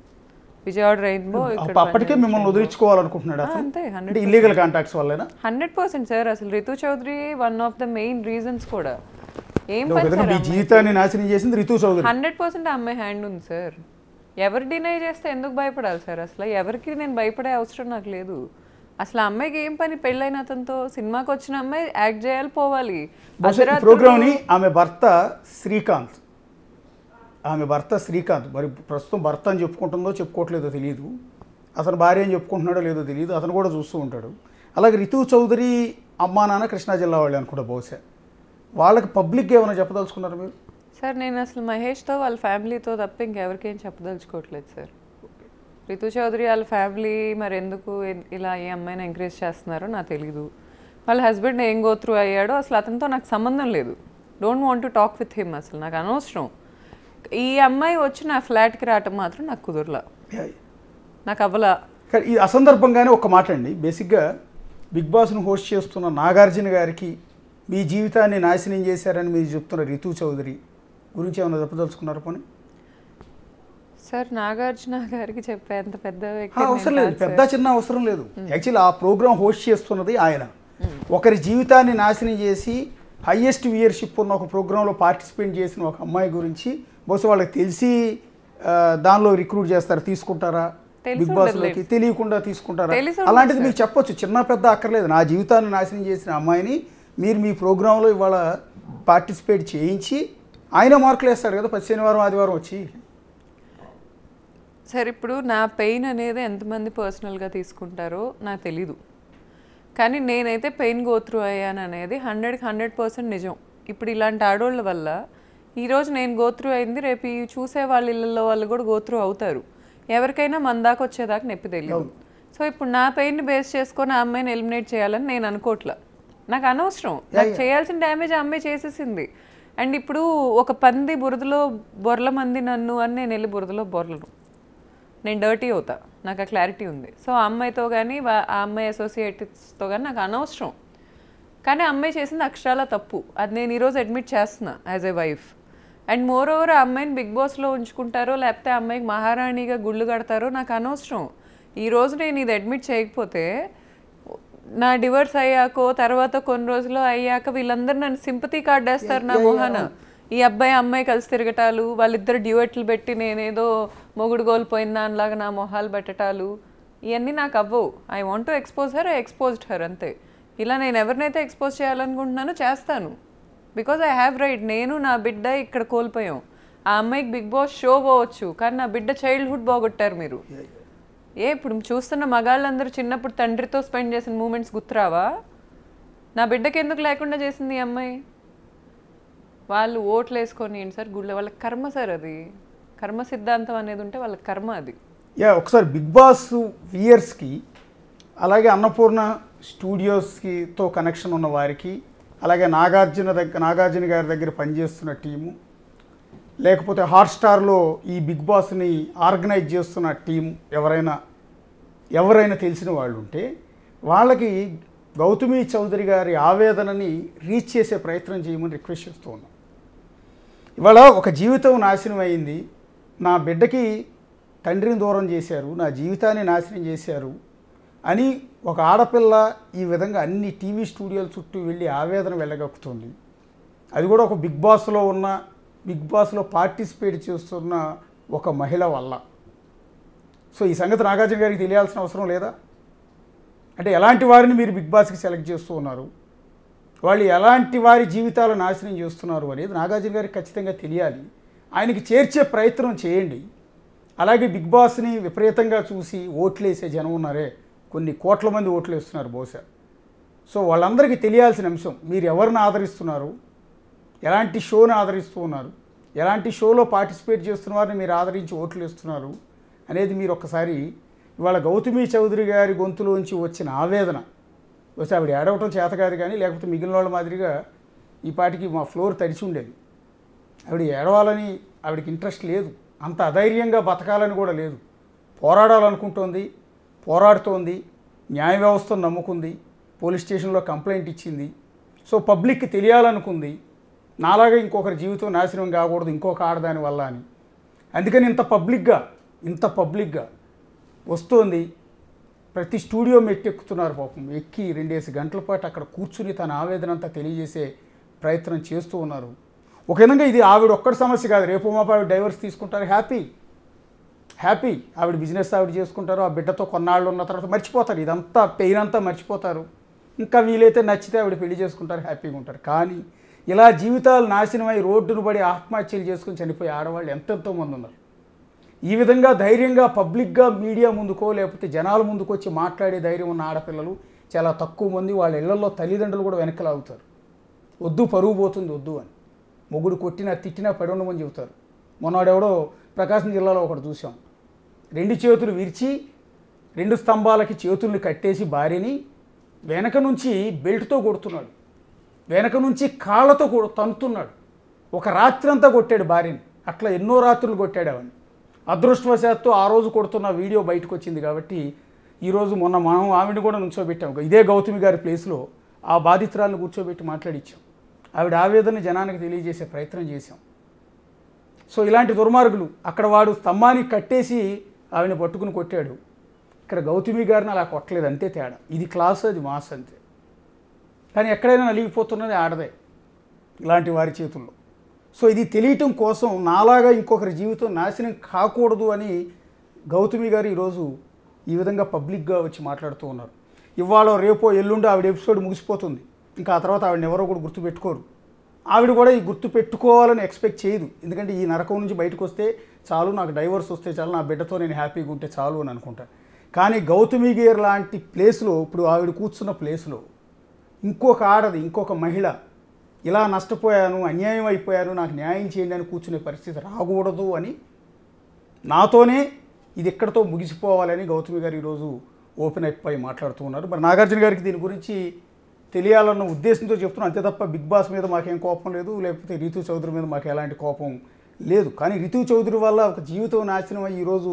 విజయవాడ రెయిన్బో. అప్పటికే మిమ్మల్ని వదిలించుకోవాలనుకుంటున్నాడు అంతే. ఇల్లీగల్ కాంటాక్ట్స్ వల్లేనా? 100% సార్. అసలు Ritu Chowdary one of the main reasons కూడా. ఏం మీ జీవితాన్ని నాశనం చేసింది రితు చౌదరి. 100% ఆ అమ్మాయి హ్యాండ్ ఉంది సార్. ఎవరు డినై చేస్తే ఎందుకు భయపడాలి సార్? అసలు ఎవరికి నేను భయపడే అవసరం నాకు లేదు. అసలు ఆ అమ్మాయికి ఏం పని? పెళ్ళైన అతనితో సినిమాకి వచ్చిన అమ్మాయి యాక్ట్ చేయాలి, పోవాలి. ప్రోగ్రామ్ని ఆమె భర్త శ్రీకాంత్ మరి ప్రస్తుతం భర్త అని చెప్పుకుంటుందో చెప్పుకోవట్లేదో తెలియదు, అతను భార్య అని చెప్పుకుంటున్నాడో లేదో తెలియదు, అతను కూడా చూస్తూ ఉంటాడు. అలాగే రితు చౌదరి అమ్మా నాన్న కృష్ణా జిల్లా వాళ్ళు అనుకుంటా బహుశా. వాళ్ళకి పబ్లిక్గా ఏమైనా చెప్పదలుచుకున్నారు మీరు? సార్ నేను అసలు మహేష్తో వాళ్ళ ఫ్యామిలీతో తప్ప ఇంకెవరికేం చెప్పదలుచుకోవట్లేదు సార్. రితు చౌదరి వాళ్ళ ఫ్యామిలీ మరి ఎందుకు ఇలా ఈ అమ్మాయిని ఎంకరేజ్ చేస్తున్నారో నాకు తెలీదు. వాళ్ళ హస్బెండ్ ఏం గో త్రూ అయ్యాడో అసలు అతనితో నాకు సంబంధం లేదు. Don't want to talk with him. అసలు నాకు అనవసరం. ఈ అమ్మాయి వచ్చి నా ఫ్లాట్కి రావటం మాత్రం నాకు కుదరలా, నాకు అవ్వలా. ఈ అసందర్భంగానే ఒక మాట అండి, బేసిక్గా బిగ్ బాస్ను హోస్ట్ చేస్తున్న నాగార్జున గారికి మీ జీవితాన్ని నాశనం చేశారని మీరు చెప్తున్న రితు చౌదరి గురించి ఏమైనా చెప్పదలుచుకున్నారు? పోనీ సార్ నాగార్జున గారికి చెప్పేంత పెద్ద అవసరం లేదు, పెద్ద చిన్న అవసరం లేదు. యాక్చువల్లీ ఆ ప్రోగ్రామ్ హోస్ట్ చేస్తున్నది ఆయన. ఒకరి జీవితాన్ని నాశనం చేసి హైయెస్ట్ వ్యూయర్షిప్ ఉన్న ఒక ప్రోగ్రాంలో పార్టిసిపేట్ చేసిన ఒక అమ్మాయి గురించి బహుశా వాళ్ళకి తెలిసి దానిలో రిక్రూట్ చేస్తారు, తీసుకుంటారా? బిగ్ బాస్లోకి తెలియకుండా తీసుకుంటారా? అలాంటిది మీకు చెప్పొచ్చు, చిన్న పెద్ద అక్కర్లేదు. నా జీవితాన్ని నాశనం చేసిన అమ్మాయిని మీరు మీ ప్రోగ్రాంలో ఇవాళ పార్టిసిపేట్ చేయించి ఆయన మార్కులు వేస్తాడు కదా ప్రతి శనివారం ఆదివారం వచ్చి. సార్ ఇప్పుడు నా పెయిన్ అనేది ఎంతమంది పర్సనల్గా తీసుకుంటారో నాకు తెలీదు. కానీ నేనైతే పెయిన్ గో త్రూ అయ్యాను అనేది 100% నిజం. ఇప్పుడు ఇలాంటి ఆడోళ్ళ వల్ల ఈరోజు నేను గో త్రూ అయింది, రేపు ఈ చూసే వాళ్ళ ఇళ్ళల్లో వాళ్ళు కూడా గో త్రూ అవుతారు. ఎవరికైనా మన దాకా వచ్చేదాకా నొప్పి తెలియదు. సో ఇప్పుడు నా పెయిన్ని బేస్ చేసుకొని ఆ అమ్మాయిని ఎలిమినేట్ చేయాలని నేను అనుకోవట్లా. నాకు అనవసరం. నాకు చేయాల్సిన డ్యామేజ్ ఆ అమ్మాయి చేసేసింది. అండ్ ఇప్పుడు ఒక పంది బురదలో బొర్ల మంది నన్ను అని నేను వెళ్ళి బురదలో బొర్లను, నేను డర్టీ అవుతా. నాకు ఆ క్లారిటీ ఉంది. సో ఆ అమ్మాయితో కానీ ఆ అమ్మాయి అసోసియేట్స్తో కానీ నాకు అనవసరం. కానీ ఆ అమ్మాయి చేసింది అక్షరాల తప్పు. అది నేను ఈరోజు అడ్మిట్ చేస్తున్నా as a wife. And more over ఆ అమ్మాయిని బిగ్ బాస్లో ఉంచుకుంటారో లేకపోతే ఆ అమ్మాయికి మహారాణిగా గుళ్ళు కడతారో నాకు అనవసరం. ఈరోజు నేను ఇది అడ్మిట్ చేయకపోతే నా డివోర్స్ అయ్యాకో తర్వాత కొన్ని రోజులు అయ్యాక వీళ్ళందరూ నన్ను సింపతి కార్డ్ వేస్తారు నా మొహాన. ఈ అబ్బాయి అమ్మాయి కలిసి తిరగటాలు, వాళ్ళిద్దరు డ్యూయెట్లు పెట్టి నేనేదో మొగుడు కోల్పోయిన దానిలాగా నా మొహాలు పెట్టటాలు, ఇవన్నీ నాకు అవ్వవు. I want to expose her, I exposed her అంతే. ఇలా నేను ఎవరినైతే ఎక్స్పోజ్ చేయాలనుకుంటున్నానో చేస్తాను. Because I have right. నేను నా బిడ్డ ఇక్కడ కోల్పోయాం. ఆ అమ్మాయికి బిగ్ బాస్ షో పోవచ్చు, కానీ నా బిడ్డ చైల్డ్హుడ్ బాగొట్టారు మీరు. ఇప్పుడు చూస్తున్న మగాళ్ళందరూ చిన్నప్పుడు తండ్రితో స్పెండ్ చేసిన మూమెంట్స్ గుర్తురావా? నా బిడ్డకి ఎందుకు లేకుండా చేసింది ఈ అమ్మాయి? వాళ్ళు ఓట్లు వేసుకొని ఏంటి సార్ గుళ్ళ, వాళ్ళ కర్మ సార్. అది కర్మ సిద్ధాంతం అనేది ఉంటే వాళ్ళ కర్మ అది. ఒకసారి బిగ్ బాస్ వ్యూయర్స్కి, అలాగే అన్నపూర్ణ స్టూడియోస్కితో కనెక్షన్ ఉన్న వారికి, అలాగే నాగార్జున గారి దగ్గర పనిచేస్తున్న టీము, లేకపోతే హాట్స్టార్లో ఈ బిగ్ బాస్ని ఆర్గనైజ్ చేస్తున్న టీం ఎవరైనా తెలిసిన వాళ్ళు ఉంటే వాళ్ళకి గౌతమి చౌదరి గారి ఆవేదనని రీచ్ చేసే ప్రయత్నం చేయమని రిక్వెస్ట్ చేస్తూ ఉన్నాం. ఇవాళ ఒక జీవితం నాశనం అయింది, నా బిడ్డకి తండ్రిని దూరం చేశారు, నా జీవితాన్ని నాశనం చేశారు అని ఒక ఆడపిల్ల ఈ విధంగా అన్ని టీవీ స్టూడియోల చుట్టూ వెళ్ళి ఆవేదన వెళ్ళగక్కుతుంది. అది కూడా ఒక బిగ్ బాస్లో పార్టిసిపేట్ చేస్తున్న ఒక మహిళ వల్ల. సో ఈ సంగతి నాగార్జున గారికి తెలియాల్సిన అవసరం లేదా? అంటే ఎలాంటి వారిని మీరు బిగ్ బాస్కి సెలెక్ట్ చేస్తూ ఉన్నారు, వాళ్ళు ఎలాంటి వారి జీవితాలు నాశనం చేస్తున్నారు అనేది నాగార్జున గారికి ఖచ్చితంగా తెలియాలి. ఆయనకి చేర్చే ప్రయత్నం చేయండి. అలాగే బిగ్ బాస్ని విపరీతంగా చూసి ఓట్లేసే జనం ఉన్నారే, కొన్ని కోట్ల మంది ఓట్లు వేస్తున్నారు బహుశా. సో వాళ్ళందరికీ తెలియాల్సిన అంశం, మీరు ఎవరిని ఆదరిస్తున్నారు, ఎలాంటి షోని ఆదరిస్తూ ఉన్నారు, ఎలాంటి షోలో పార్టిసిపేట్ చేస్తున్న వారిని మీరు ఆదరించి ఓట్లు వేస్తున్నారు అనేది మీరు ఒక్కసారి ఇవాళ గౌతమి చౌదరి గారి గొంతులోంచి వచ్చిన ఆవేదన వచ్చి ఆవిడ ఏడవటం చేత కాదు, కానీ లేకపోతే మిగిలిన వాళ్ళ మాదిరిగా ఈ పాటికి మా ఫ్లోర్ తడిచి ఉండేది. ఆవిడ ఏడవాలని ఆవిడకి ఇంట్రెస్ట్ లేదు, అంత అధైర్యంగా బతకాలని కూడా లేదు. పోరాడాలనుకుంటోంది, పోరాడుతోంది, న్యాయ వ్యవస్థను నమ్ముకుంది, పోలీస్ స్టేషన్లో కంప్లైంట్ ఇచ్చింది. సో పబ్లిక్కి తెలియాలనుకుంది నాలాగా ఇంకొకరి జీవితం నాశనం కాకూడదు ఇంకొక ఆడదాని వల్ల అని. అందుకని ఇంత పబ్లిక్గా వస్తోంది. ప్రతి స్టూడియో మెట్టెక్కుతున్నారు పాపం, ఎక్కి 2 గంటల పాటు అక్కడ కూర్చుని తన ఆవేదన అంతా తెలియజేసే ప్రయత్నం చేస్తూ ఉన్నారు. ఒక విధంగా ఇది ఆవిడ ఒక్కటి సమస్య కాదు, రేపు మాపా ఆవిడ డైవర్స్ తీసుకుంటారు, హ్యాపీ. ఆవిడ బిజినెస్ ఆవిడ చేసుకుంటారు, ఆ బిడ్డతో కొన్నాళ్ళు ఉన్న తర్వాత మర్చిపోతారు, ఇదంతా పెయిన్ అంతా మర్చిపోతారు. ఇంకా వీలైతే నచ్చితే ఆవిడ పెళ్లి చేసుకుంటారు, హ్యాపీగా ఉంటారు. కానీ ఇలా జీవితాలు నాశనమై రోడ్డును పడి ఆత్మహత్యలు చేసుకుని చనిపోయే ఆడవాళ్ళు ఎంతెంతో మంది ఉన్నారు. ఈ విధంగా ధైర్యంగా పబ్లిక్గా మీడియా ముందుకో లేకపోతే జనాల ముందుకు వచ్చి మాట్లాడే ధైర్యం ఉన్న ఆడపిల్లలు చాలా తక్కువ మంది. వాళ్ళ ఇళ్లలో తల్లిదండ్రులు కూడా వెనకలాగుతారు, వద్దు పరువు పోతుంది వద్దు అని. మొగుడు కొట్టినా తిట్టినా పడి ఉండమని చెబుతారు. మొన్నడెవడో ప్రకాశం జిల్లాలో ఒకటి చూసాం, 2 చేతులు విరిచి 2 స్తంభాలకి చేతుల్ని కట్టేసి భార్యని వెనక నుంచి బెల్ట్తో కొడుతున్నాడు, వెనక నుంచి కాళ్ళతో తంతున్నాడు. ఒక రాత్రి అంతా కొట్టాడు భార్యని, అట్లా ఎన్నో రాత్రులు కొట్టాడు అవన్నీ. అదృష్టవశాత్తు ఆ రోజు కొడుతున్న వీడియో బయటకు వచ్చింది కాబట్టి ఈరోజు మనం ఆవిడని కూడా నుంచోబెట్టాం, ఇదే గౌతమి గారి ప్లేస్లో ఆ బాధితురాలను కూర్చోబెట్టి మాట్లాడించాం. ఆవిడ ఆవేదన జనానికి తెలియజేసే ప్రయత్నం చేశాం. సో ఇలాంటి దుర్మార్గులు, అక్కడ వాడు స్తంభానికి కట్టేసి ఆవిడని పట్టుకుని కొట్టాడు, ఇక్కడ గౌతమి గారిని అలా కొట్టలేదు, అంతే తేడా. ఇది క్లాస్, అది మాస్ అంతే. కానీ ఎక్కడైనా నలిగిపోతున్నది ఆడదే ఇలాంటి వారి చేతుల్లో. సో ఇది తెలియటం కోసం నాలాగా ఇంకొకరి జీవితం నాశనం కాకూడదు అని గౌతమి గారు ఈరోజు ఈ విధంగా పబ్లిక్గా వచ్చి మాట్లాడుతూ ఉన్నారు. ఇవాళ రేపో ఎల్లుండి ఆవిడ ఎపిసోడ్ ముగిసిపోతుంది, ఇంకా ఆ తర్వాత ఆవిడని ఎవరో కూడా గుర్తుపెట్టుకోరు. ఆవిడ కూడా ఈ గుర్తు పెట్టుకోవాలని ఎక్స్పెక్ట్ చేయదు, ఎందుకంటే ఈ నరకం నుంచి బయటకు వస్తే చాలు, నాకు డైవర్స్ వస్తే చాలు, నా బిడ్డతో నేను హ్యాపీగా ఉంటే చాలు అని అనుకుంటాను. కానీ గౌతమి గేర్ లాంటి ప్లేస్లో, ఇప్పుడు ఆవిడ కూర్చున్న ప్లేస్లో ఇంకొక ఆడది, ఇంకొక మహిళ ఇలా నష్టపోయాను, అన్యాయం అయిపోయాను, నాకు న్యాయం చేయండి అని కూర్చునే పరిస్థితి రాకూడదు అని నాతోనే ఇది ఎక్కడితో ముగిసిపోవాలని గౌతమి గారు ఈరోజు ఓపెన్ అయిపోయి మాట్లాడుతూ ఉన్నారు. మరి నాగార్జున గారికి దీని గురించి తెలియాలన్న ఉద్దేశంతో చెప్తున్నాను, అంతే తప్ప బిగ్ బాస్ మీద మాకేం కోపం లేదు, లేకపోతే రితు చౌదరి మీద మాకు ఎలాంటి కోపం లేదు. కానీ రితు చౌదరి వల్ల ఒక జీవితం నాశనం అయ్యి ఈరోజు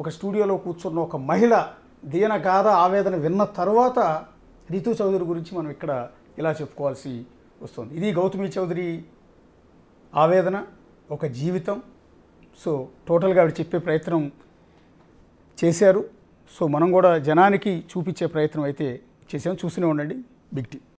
ఒక స్టూడియోలో కూర్చున్న ఒక మహిళ దీన గాథ ఆవేదన విన్న తర్వాత రితు చౌదరి గురించి మనం ఇక్కడ ఇలా చెప్పుకోవాల్సి వస్తుంది. ఇది గౌతమి చౌదరి ఆవేదన, ఒక జీవితం. సో టోటల్గా ఆవిడ చెప్పే ప్రయత్నం చేశారు. సో మనం కూడా జనానికి చూపించే ప్రయత్నం అయితే చేసాం. చూస్తూనే ఉండండి బిగ్ టీ.